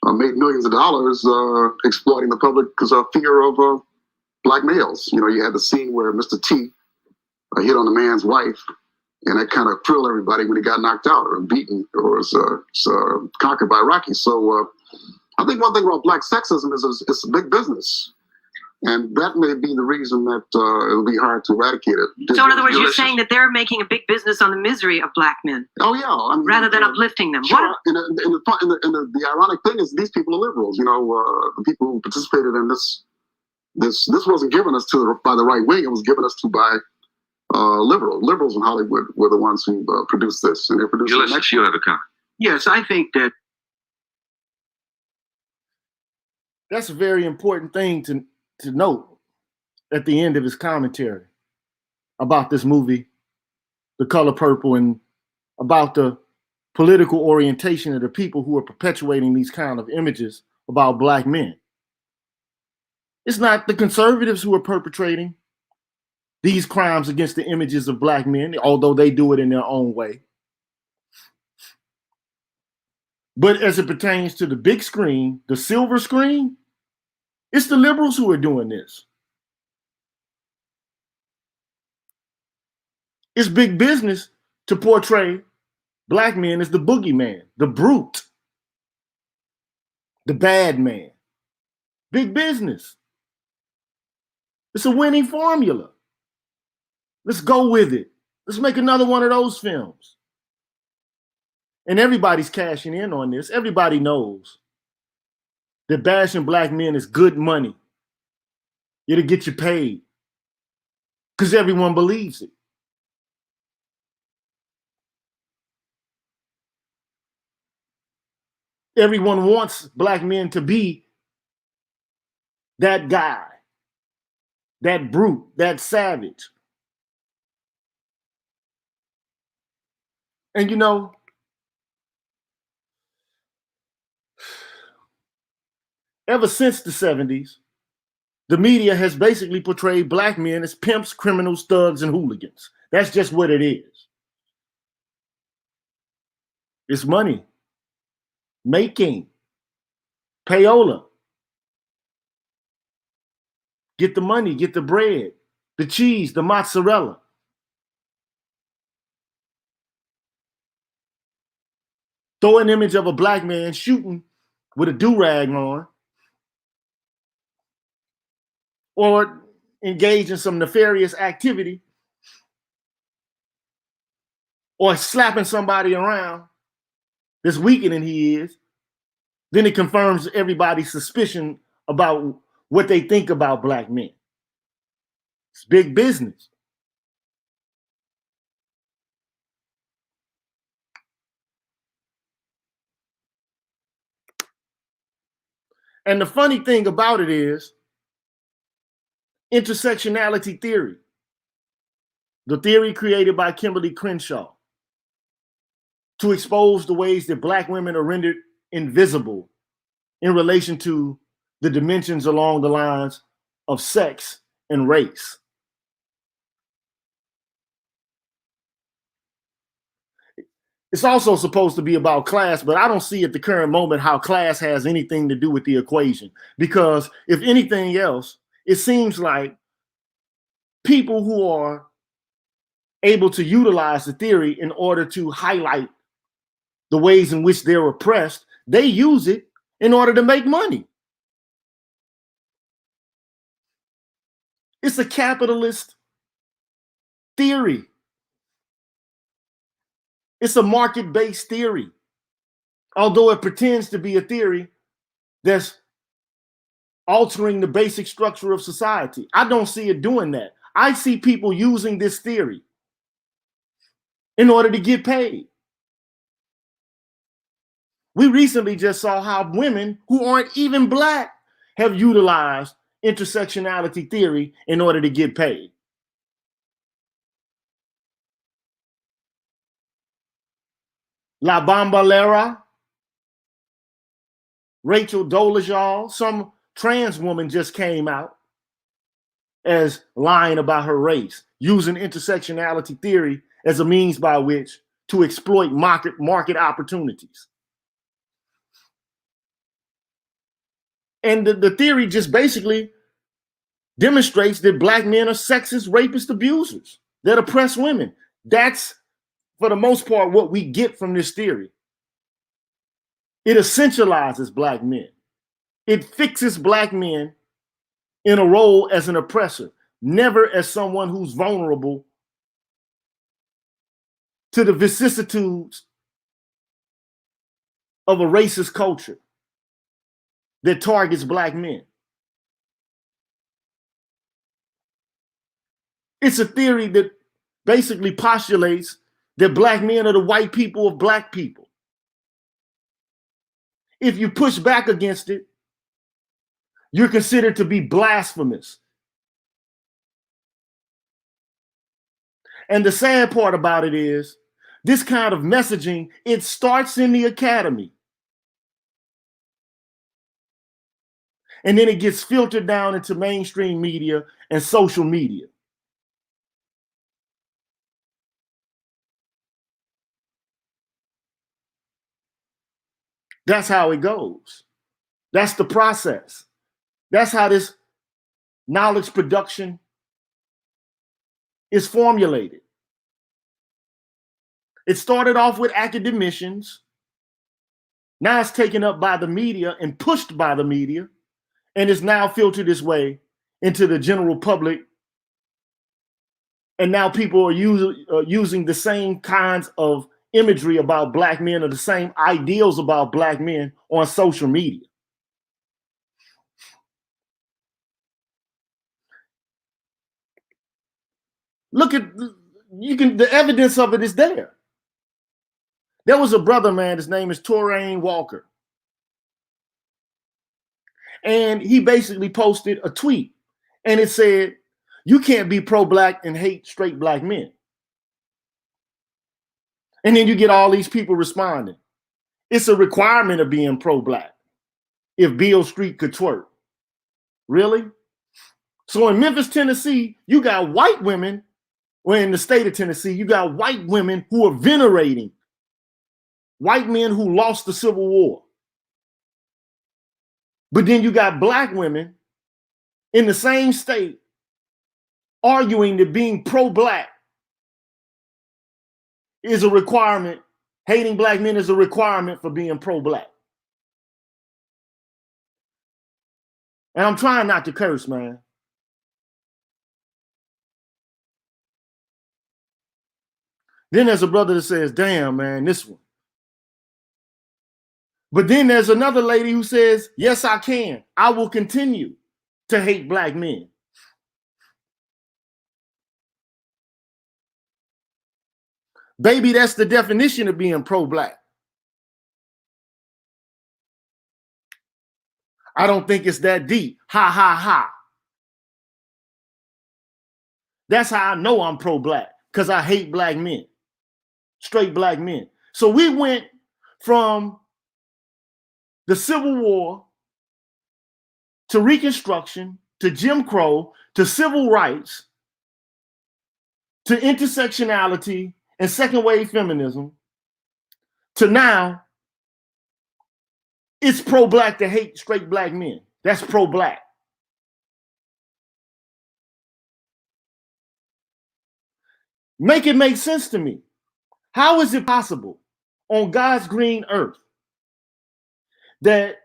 [SPEAKER 7] made millions of dollars exploiting the public's fear of black males. You had the scene where Mr. T hit on a man's wife, and that kind of thrilled everybody when he got knocked out or beaten or was conquered by Rocky. So I think one thing about black sexism is it's a big business. And that may be the reason that it'll be hard to eradicate it.
[SPEAKER 6] So in other words, you're saying that they're making a big business on the misery of black men.
[SPEAKER 7] Oh, yeah. I mean,
[SPEAKER 6] rather than uplifting them.
[SPEAKER 7] Sure.
[SPEAKER 6] What?
[SPEAKER 7] And the ironic thing is these people are liberals. The people who participated in this wasn't given us by the right wing. It was given us by Liberals in Hollywood were the ones who produced this, and they produced it.
[SPEAKER 3] Ulysses, you have a comment.
[SPEAKER 8] Yes, I think that
[SPEAKER 1] That's a very important thing to note at the end of his commentary about this movie, The Color Purple, and about the political orientation of the people who are perpetuating these kind of images about Black men. It's not the conservatives who are perpetrating these crimes against the images of Black men, although they do it in their own way. But as it pertains to the big screen, the silver screen, it's the liberals who are doing this. It's big business to portray Black men as the boogeyman, the brute, the bad man. Big business. It's a winning formula. Let's go with it. Let's make another one of those films. And everybody's cashing in on this. Everybody knows that bashing Black men is good money. It'll get you paid because everyone believes it. Everyone wants Black men to be that guy, that brute, that savage. And you know, ever since the 70s, the media has basically portrayed Black men as pimps, criminals, thugs, and hooligans. That's just what it is. It's money, making, payola. Get the money, get the bread, the cheese, the mozzarella. Throw an image of a Black man shooting with a do-rag on, or engage in some nefarious activity, or slapping somebody around that's weaker than he is, then it confirms everybody's suspicion about what they think about Black men. It's big business. And the funny thing about it is intersectionality theory, the theory created by Kimberly Crenshaw to expose the ways that Black women are rendered invisible in relation to the dimensions along the lines of sex and race. It's also supposed to be about class, but I don't see at the current moment how class has anything to do with the equation. Because if anything else, it seems like people who are able to utilize the theory in order to highlight the ways in which they're oppressed, they use it in order to make money. It's a capitalist theory. It's a market-based theory. Although it pretends to be a theory that's altering the basic structure of society. I don't see it doing that. I see people using this theory in order to get paid. We recently just saw how women who aren't even Black have utilized intersectionality theory in order to get paid. La Bambalera, Rachel Dolezal, some trans woman just came out as lying about her race, using intersectionality theory as a means by which to exploit market opportunities. And the theory just basically demonstrates that Black men are sexist, rapist, abusers that oppress women. That's, for the most part, what we get from this theory. It essentializes Black men. It fixes Black men in a role as an oppressor, never as someone who's vulnerable to the vicissitudes of a racist culture that targets Black men. It's a theory that basically postulates that black men are the white people of black people. If you push back against it, you're considered to be blasphemous. And the sad part about it is, this kind of messaging, it starts in the academy. And then it gets filtered down into mainstream media and social media. That's how it goes. That's the process. That's how this knowledge production is formulated. It started off with academicians. Now it's taken up by the media and pushed by the media, and is now filtered this way into the general public. And now people are using the same kinds of imagery about black men or the same ideals about black men on social media. Look at, the evidence of it is there. There was a brother, man, his name is Torain Walker. And he basically posted a tweet, and it said, you can't be pro-black and hate straight black men. And then you get all these people responding. It's a requirement of being pro-black if Beale Street could twerk. Really? So in Memphis, Tennessee, you got white women, or in the state of Tennessee, you got white women who are venerating white men who lost the Civil War. But then you got black women in the same state arguing that being pro-black is a requirement. Hating black men is a requirement for being pro-black. And I'm trying not to curse, man. Then there's a brother that says, damn, man, this one. But then there's another lady who says, yes, I can. I will continue to hate black men. Baby, that's the definition of being pro-black. I don't think it's that deep. Ha, ha, ha. That's how I know I'm pro-black, because I hate black men, straight black men. So we went from the Civil War to Reconstruction to Jim Crow to civil rights to intersectionality and second wave feminism to now it's pro-black to hate straight black men. That's pro-black. Make it make sense to me. How is it possible on God's green earth that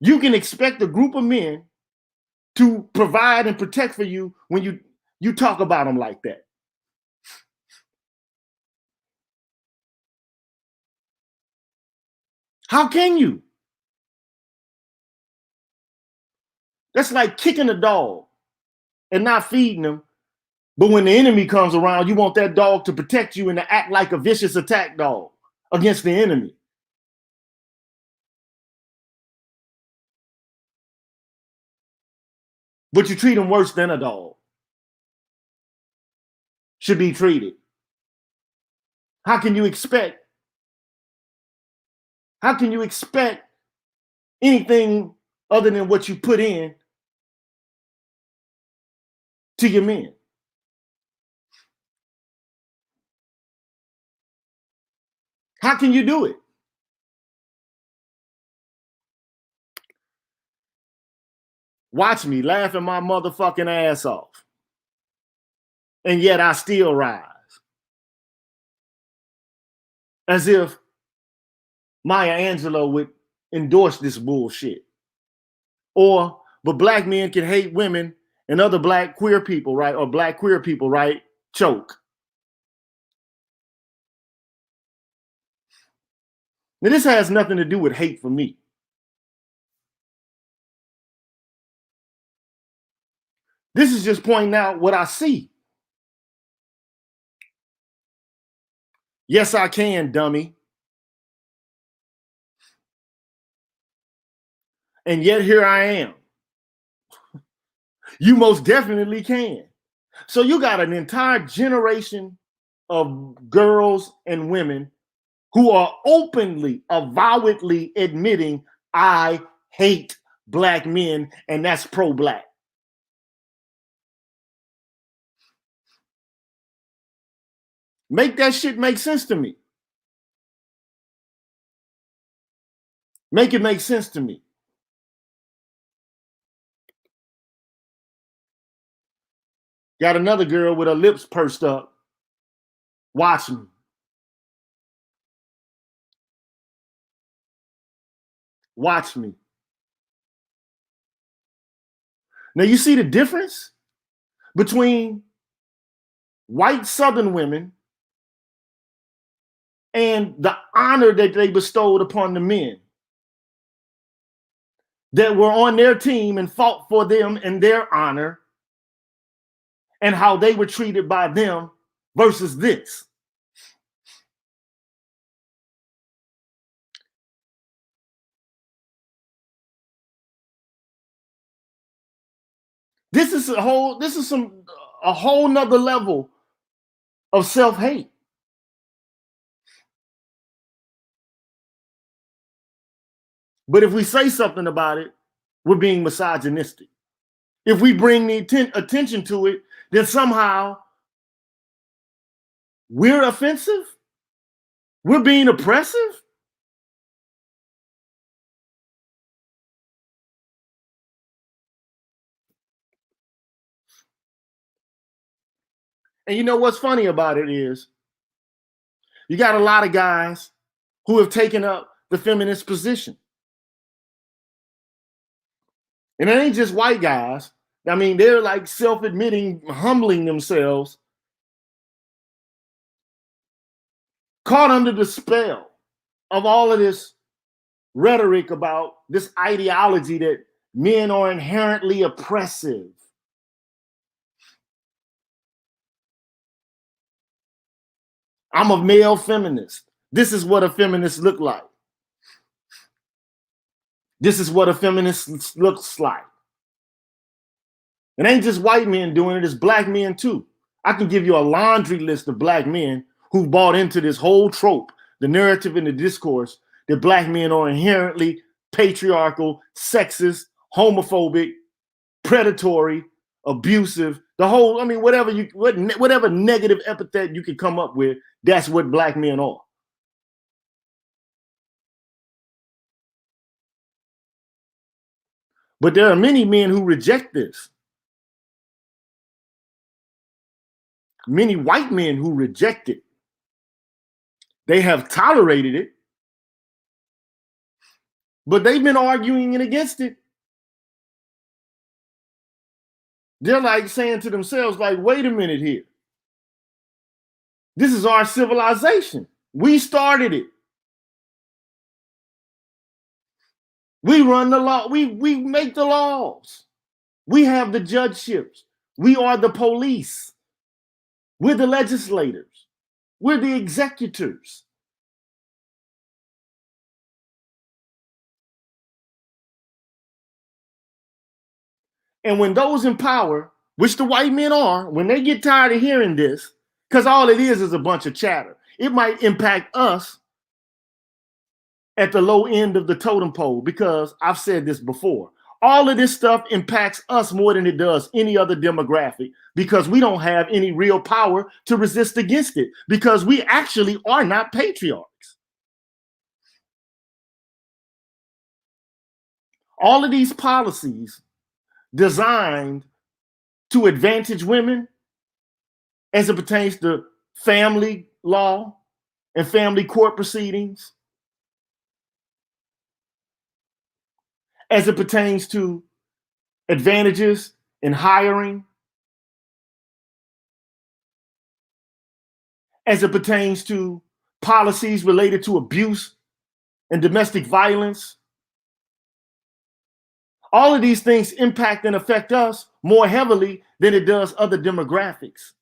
[SPEAKER 1] you can expect a group of men to provide and protect for you when you talk about them like that? How can you? That's like kicking a dog and not feeding them. But when the enemy comes around, you want that dog to protect you and to act like a vicious attack dog against the enemy. But you treat them worse than a dog should be treated. How can you expect anything other than what you put in to your men? How can you do it? Watch me laughing my motherfucking ass off. And yet I still rise. As if Maya Angelou would endorse this bullshit. Or, but black men can hate women and other black queer people, right? Or black queer people, right? Choke. Now, this has nothing to do with hate for me. This is just pointing out what I see. Yes, I can, dummy. And yet here I am. You most definitely can. So you got an entire generation of girls and women who are openly, avowedly admitting, I hate black men, and that's pro-black. Make that shit make sense to me. Make it make sense to me. Got another girl with her lips pursed up. Watch me. Watch me. Now you see the difference between white Southern women and the honor that they bestowed upon the men that were on their team and fought for them and their honor, and how they were treated by them versus this. This is a whole nother level of self-hate. But if we say something about it, we're being misogynistic. If we bring the attention to it, then somehow we're offensive. We're being oppressive. And you know what's funny about it is you got a lot of guys who have taken up the feminist position. And it ain't just white guys. I mean, they're like self-admitting, humbling themselves, caught under the spell of all of this rhetoric about this ideology that men are inherently oppressive. I'm a male feminist. This is what a feminist look like. This is what a feminist looks like. It ain't just white men doing it, it's black men too. I can give you a laundry list of black men who bought into this whole trope, the narrative and the discourse that black men are inherently patriarchal, sexist, homophobic, predatory, abusive, the whole, I mean, whatever negative epithet you could come up with, that's what black men are. But there are many men who reject this. Many white men who reject it. They have tolerated it, but they've been arguing against it. They're like saying to themselves, like, wait a minute here. This is our civilization. We started it. We run the law. We make the laws. We have the judgeships. We are the police. We're the legislators. We're the executors. And when those in power, which the white men are, when they get tired of hearing this, because all it is a bunch of chatter, it might impact us at the low end of the totem pole, because I've said this before. All of this stuff impacts us more than it does any other demographic, because we don't have any real power to resist against it, because we actually are not patriarchs. All of these policies designed to advantage women as it pertains to family law and family court proceedings, as it pertains to advantages in hiring, as it pertains to policies related to abuse and domestic violence. All of these things impact and affect us more heavily than it does other demographics.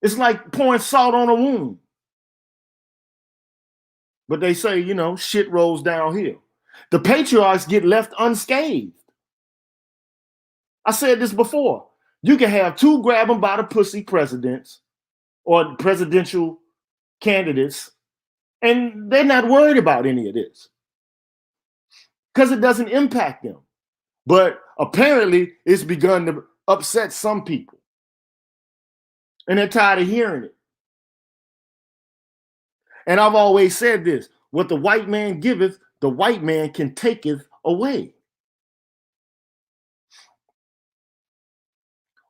[SPEAKER 1] It's like pouring salt on a wound. But they say, you know, shit rolls downhill. The patriarchs get left unscathed. I said this before. You can have two grab them by the pussy presidents or presidential candidates, and they're not worried about any of this because it doesn't impact them. But apparently, it's begun to upset some people, and they're tired of hearing it. And I've always said this: what the white man giveth, the white man can taketh away.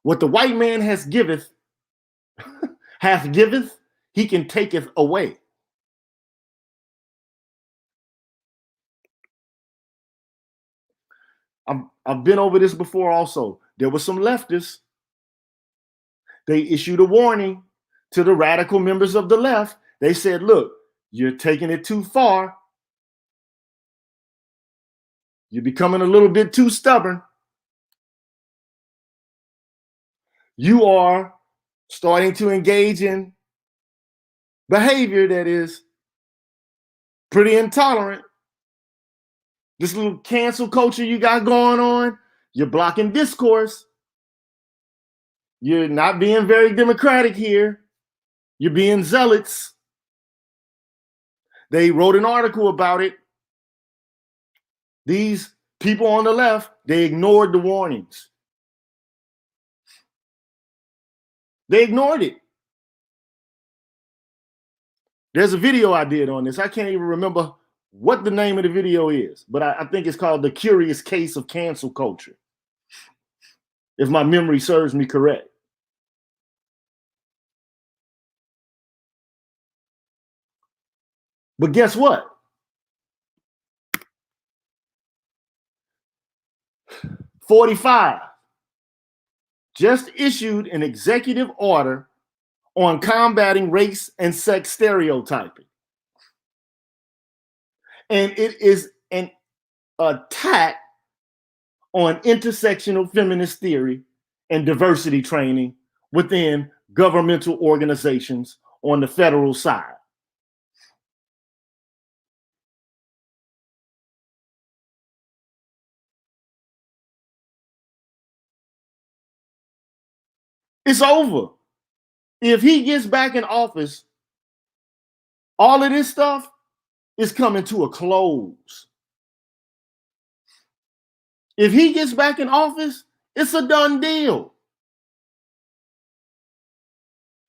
[SPEAKER 1] What the white man has giveth, hath giveth, he can taketh away. I've been over this before also. There were some leftists. They issued a warning to the radical members of the left. They said, look, you're taking it too far. You're becoming a little bit too stubborn. You are starting to engage in behavior that is pretty intolerant. This little cancel culture you got going on, you're blocking discourse. You're not being very democratic here. You're being zealots. They wrote an article about it. These people on the left, they ignored the warnings. They ignored it. There's a video I did on this. I can't even remember what the name of the video is, but I think it's called The Curious Case of Cancel Culture, if my memory serves me correct. But guess what? '45 just issued an executive order on combating race and sex stereotyping. And it is an attack on intersectional feminist theory and diversity training within governmental organizations on the federal side. It's over. If he gets back in office, all of this stuff is coming to a close. If he gets back in office, it's a done deal.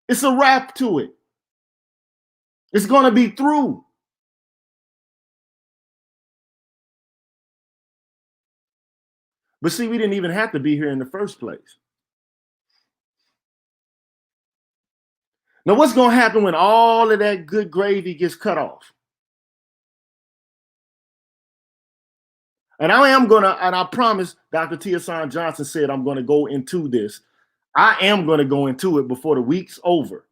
[SPEAKER 1] It's a wrap to it. It's going to be through. But see, we didn't even have to be here in the first place. Now, what's going to happen when all of that good gravy gets cut off? And I am going to, and I promise Dr. Tiasan Johnson said I'm going to go into this. I am going to go into it before the week's over.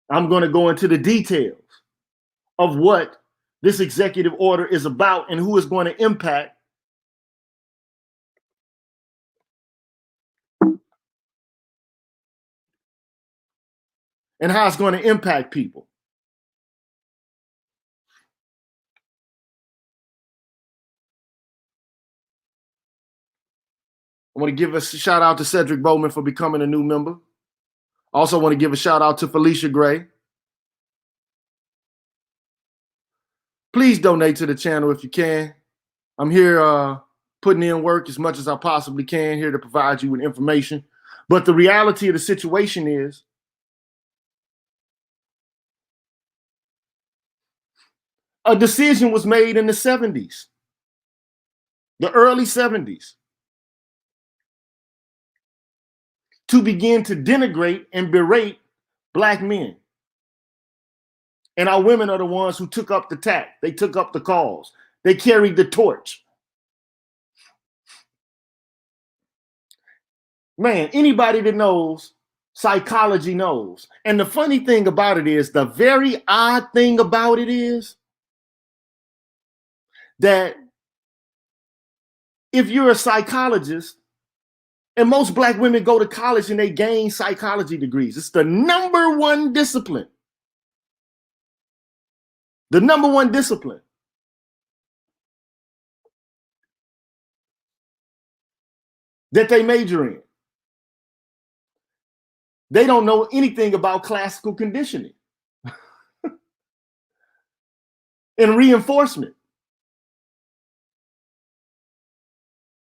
[SPEAKER 1] I'm going to go into the details of what this executive order is about and who it's going to impact. And how it's going to impact people. I want to give a shout out to Cedric Bowman for becoming a new member. Also want to give a shout out to Felicia Gray. Please donate to the channel if you can. I'm here putting in work as much as I possibly can here to provide you with information. But the reality of the situation is a decision was made in the 70s, the early 70s, to begin to denigrate and berate Black men. And our women are the ones who took up the tack. They took up the cause. They carried the torch. Man, anybody that knows psychology knows. And the funny thing about it is, the very odd thing about it is that if you're a psychologist And most black women go to college and they gain psychology degrees. It's the #1 discipline. The #1 discipline. That they major in. They don't know anything about classical conditioning and reinforcement.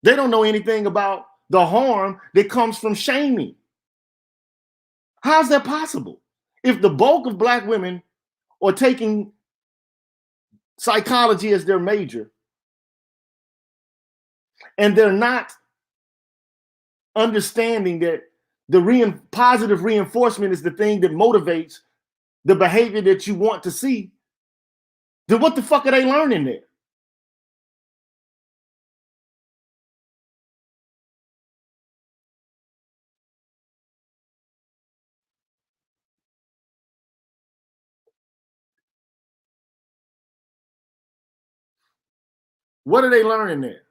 [SPEAKER 1] They don't know anything about the harm that comes from shaming. How's that possible? If the bulk of black women are taking psychology as their major and they're not understanding that the positive reinforcement is the thing that motivates the behavior that you want to see, then what the fuck are they learning there? What are they learning there?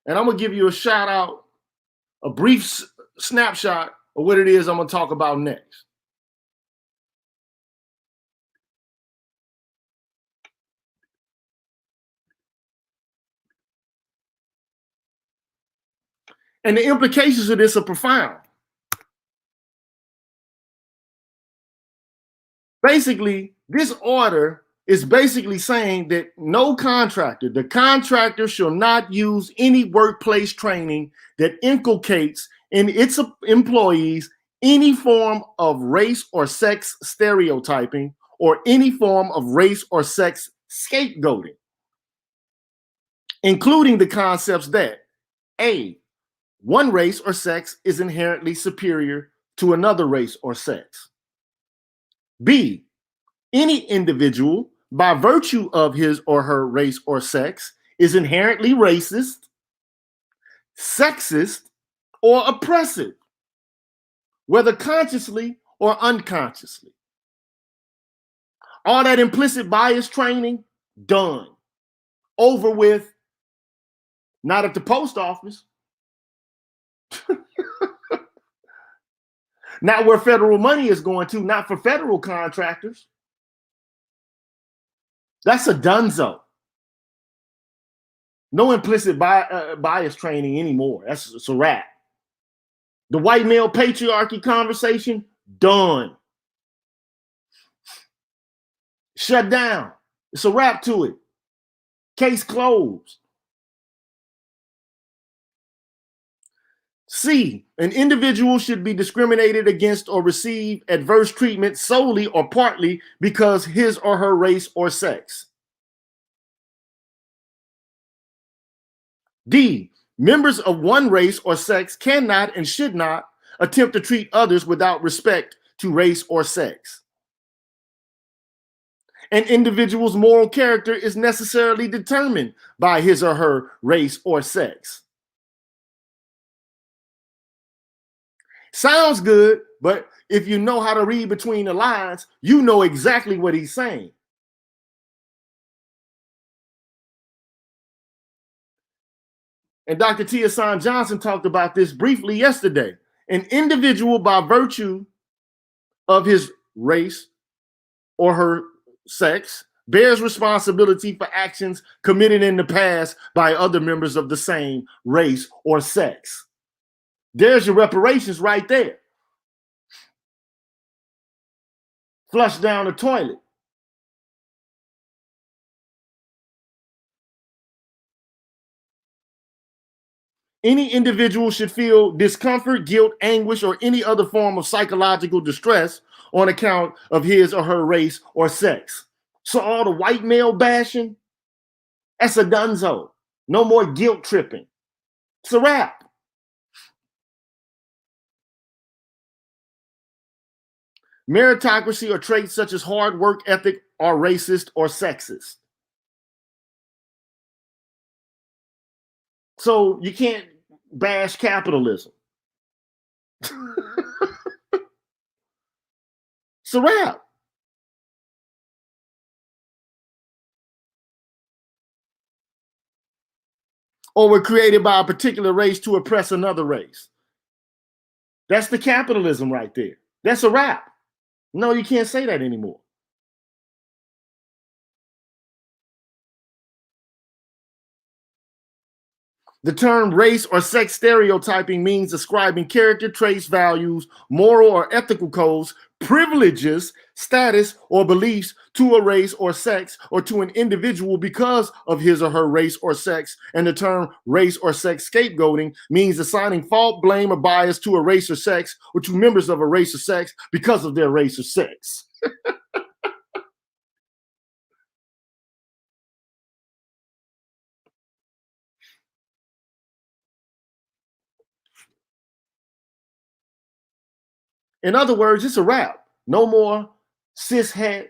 [SPEAKER 1] And I'm gonna give you a shout out, a brief snapshot of what it is I'm gonna talk about next. And the implications of this are profound. Basically, this order is basically saying that no contractor, the contractor shall not use any workplace training that inculcates in its employees any form of race or sex stereotyping or any form of race or sex scapegoating, including the concepts that A, one race or sex is inherently superior to another race or sex. B, any individual, by virtue of his or her race or sex, is inherently racist, sexist, or oppressive, whether consciously or unconsciously. All that implicit bias training, done. Over with. Not at the post office. Not where federal money is going to, not for federal contractors. That's a donezo. No implicit bias training anymore. It's a wrap. The white male patriarchy conversation, done. Shut down. It's a wrap to it. Case closed. C, an individual should be discriminated against or receive adverse treatment solely or partly because his or her race or sex. D, members of one race or sex cannot and should not attempt to treat others without respect to race or sex. An individual's moral character is necessarily determined by his or her race or sex. Sounds good, but if you know how to read between the lines, you know exactly what he's saying. And Dr. T.S. Johnson talked about this briefly yesterday. An individual, by virtue of his race or her sex, bears responsibility for actions committed in the past by other members of the same race or sex. There's your reparations right there. Flush down the toilet. Any individual should feel discomfort, guilt, anguish, or any other form of psychological distress on account of his or her race or sex. So all the white male bashing, that's a donezo. No more guilt tripping. It's a wrap. Meritocracy or traits such as hard work ethic are racist or sexist. So you can't bash capitalism. It's a wrap. or were created by a particular race to oppress another race. That's the capitalism right there. That's a wrap. No, you can't say that anymore. The term race or sex stereotyping means ascribing character traits, values, moral or ethical codes, privileges, status, or beliefs to a race or sex or to an individual because of his or her race or sex. And the term race or sex scapegoating means assigning fault, blame, or bias to a race or sex or to members of a race or sex because of their race or sex. In other words, it's a wrap. No more cishet,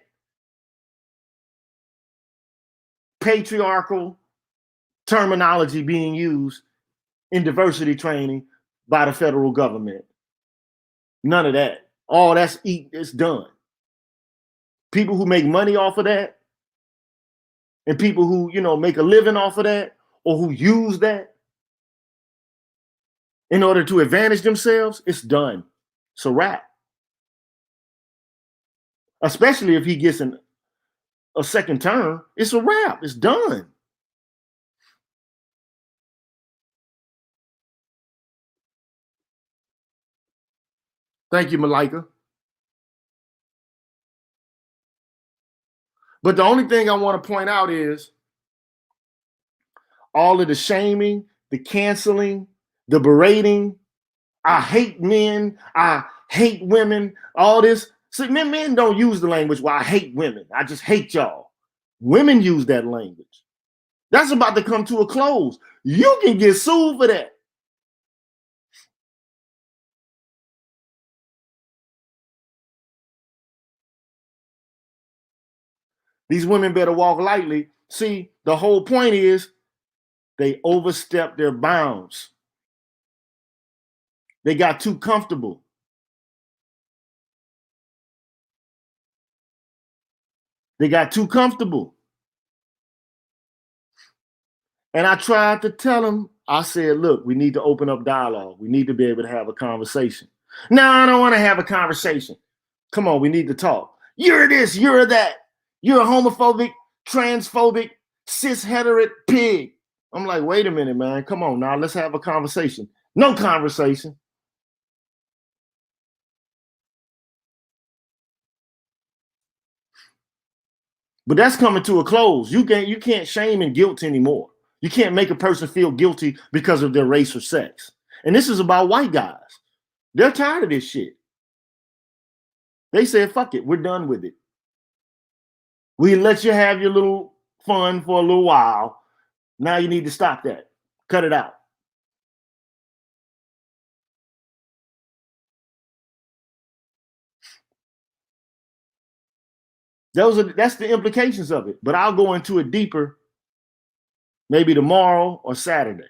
[SPEAKER 1] patriarchal terminology being used in diversity training by the federal government. None of that. All that's it's done. People who make money off of that and people who, make a living off of that or who use that in order to advantage themselves, it's done. It's a wrap. Especially if he gets a second term, it's a wrap. It's done. Thank you, Malika. But the only thing I want to point out is all of the shaming, the canceling, the berating, I hate men, I hate women, all this. See, men don't use the language, well, I hate women. I just hate y'all. Women use that language. That's about to come to a close. You can get sued for that. These women better walk lightly. See, the whole point is they overstepped their bounds. They got too comfortable. They got too comfortable. And I tried to tell them, I said, look, we need to open up dialogue. We need to be able to have a conversation. No, I don't want to have a conversation. Come on, we need to talk. You're this, you're that. You're a homophobic, transphobic, cis-heterate pig. I'm like, wait a minute, man. Come on now, let's have a conversation. No conversation. But that's coming to a close. You can't shame and guilt anymore. You can't make a person feel guilty because of their race or sex. And this is about white guys. They're tired of this shit. They said, fuck it, we're done with it. We let you have your little fun for a little while. Now you need to stop that. Cut it out. That's the implications of it. But I'll go into it deeper maybe tomorrow or Saturday.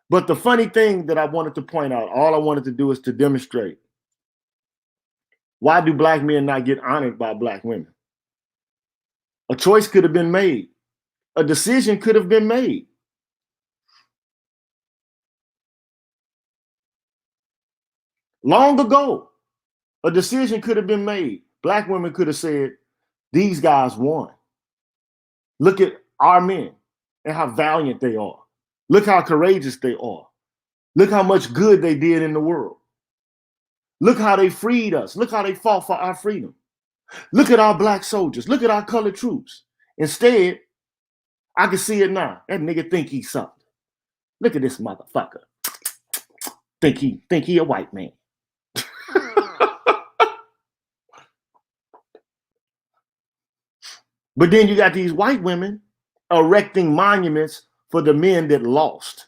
[SPEAKER 1] But the funny thing that I wanted to point out, all I wanted to do is to demonstrate, why do black men not get honored by black women? A choice could have been made. A decision could have been made. Long ago, a decision could have been made. Black women could have said, these guys won. Look at our men and how valiant they are. Look how courageous they are. Look how much good they did in the world. Look how they freed us. Look how they fought for our freedom. Look at our black soldiers. Look at our colored troops. Instead, I can see it now. That nigga think he's something. Look at this motherfucker. Think he a white man. But then you got these white women erecting monuments for the men that lost.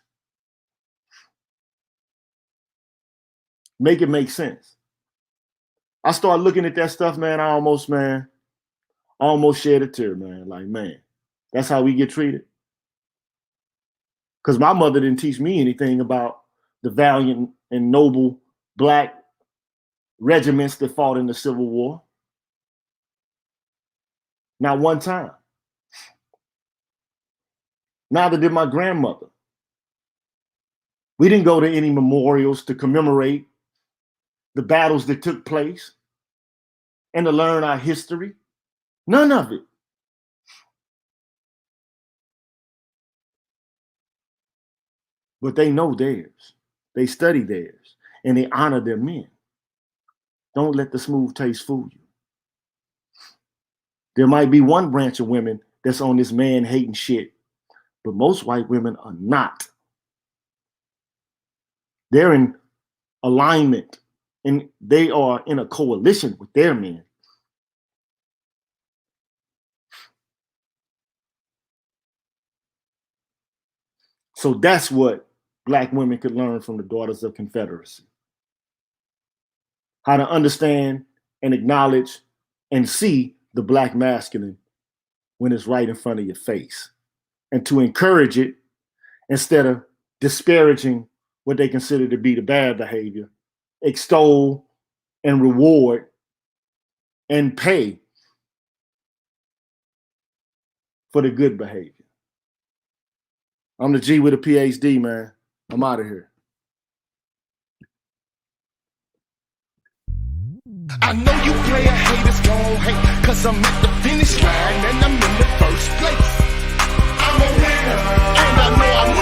[SPEAKER 1] Make it make sense. I started looking at that stuff, man. I almost shed a tear, man. Like, man, that's how we get treated. Because my mother didn't teach me anything about the valiant and noble black regiments that fought in the Civil War. Not one time. Neither did my grandmother. We didn't go to any memorials to commemorate the battles that took place and to learn our history. None of it. But they know theirs. They study theirs and they honor their men. Don't let the smooth taste fool you. There might be one branch of women that's on this man-hating shit, but most white women are not. They're in alignment and they are in a coalition with their men. So that's what Black women could learn from the Daughters of Confederacy. How to understand and acknowledge and see the Black masculine when it's right in front of your face, and to encourage it instead of disparaging what they consider to be the bad behavior, extol and reward and pay for the good behavior. I'm the G with a PhD, man. I'm out of here.
[SPEAKER 8] I know you player haters gon' hate, cause I'm at the finish line and I'm in the first place. I'm a winner, and I know I'm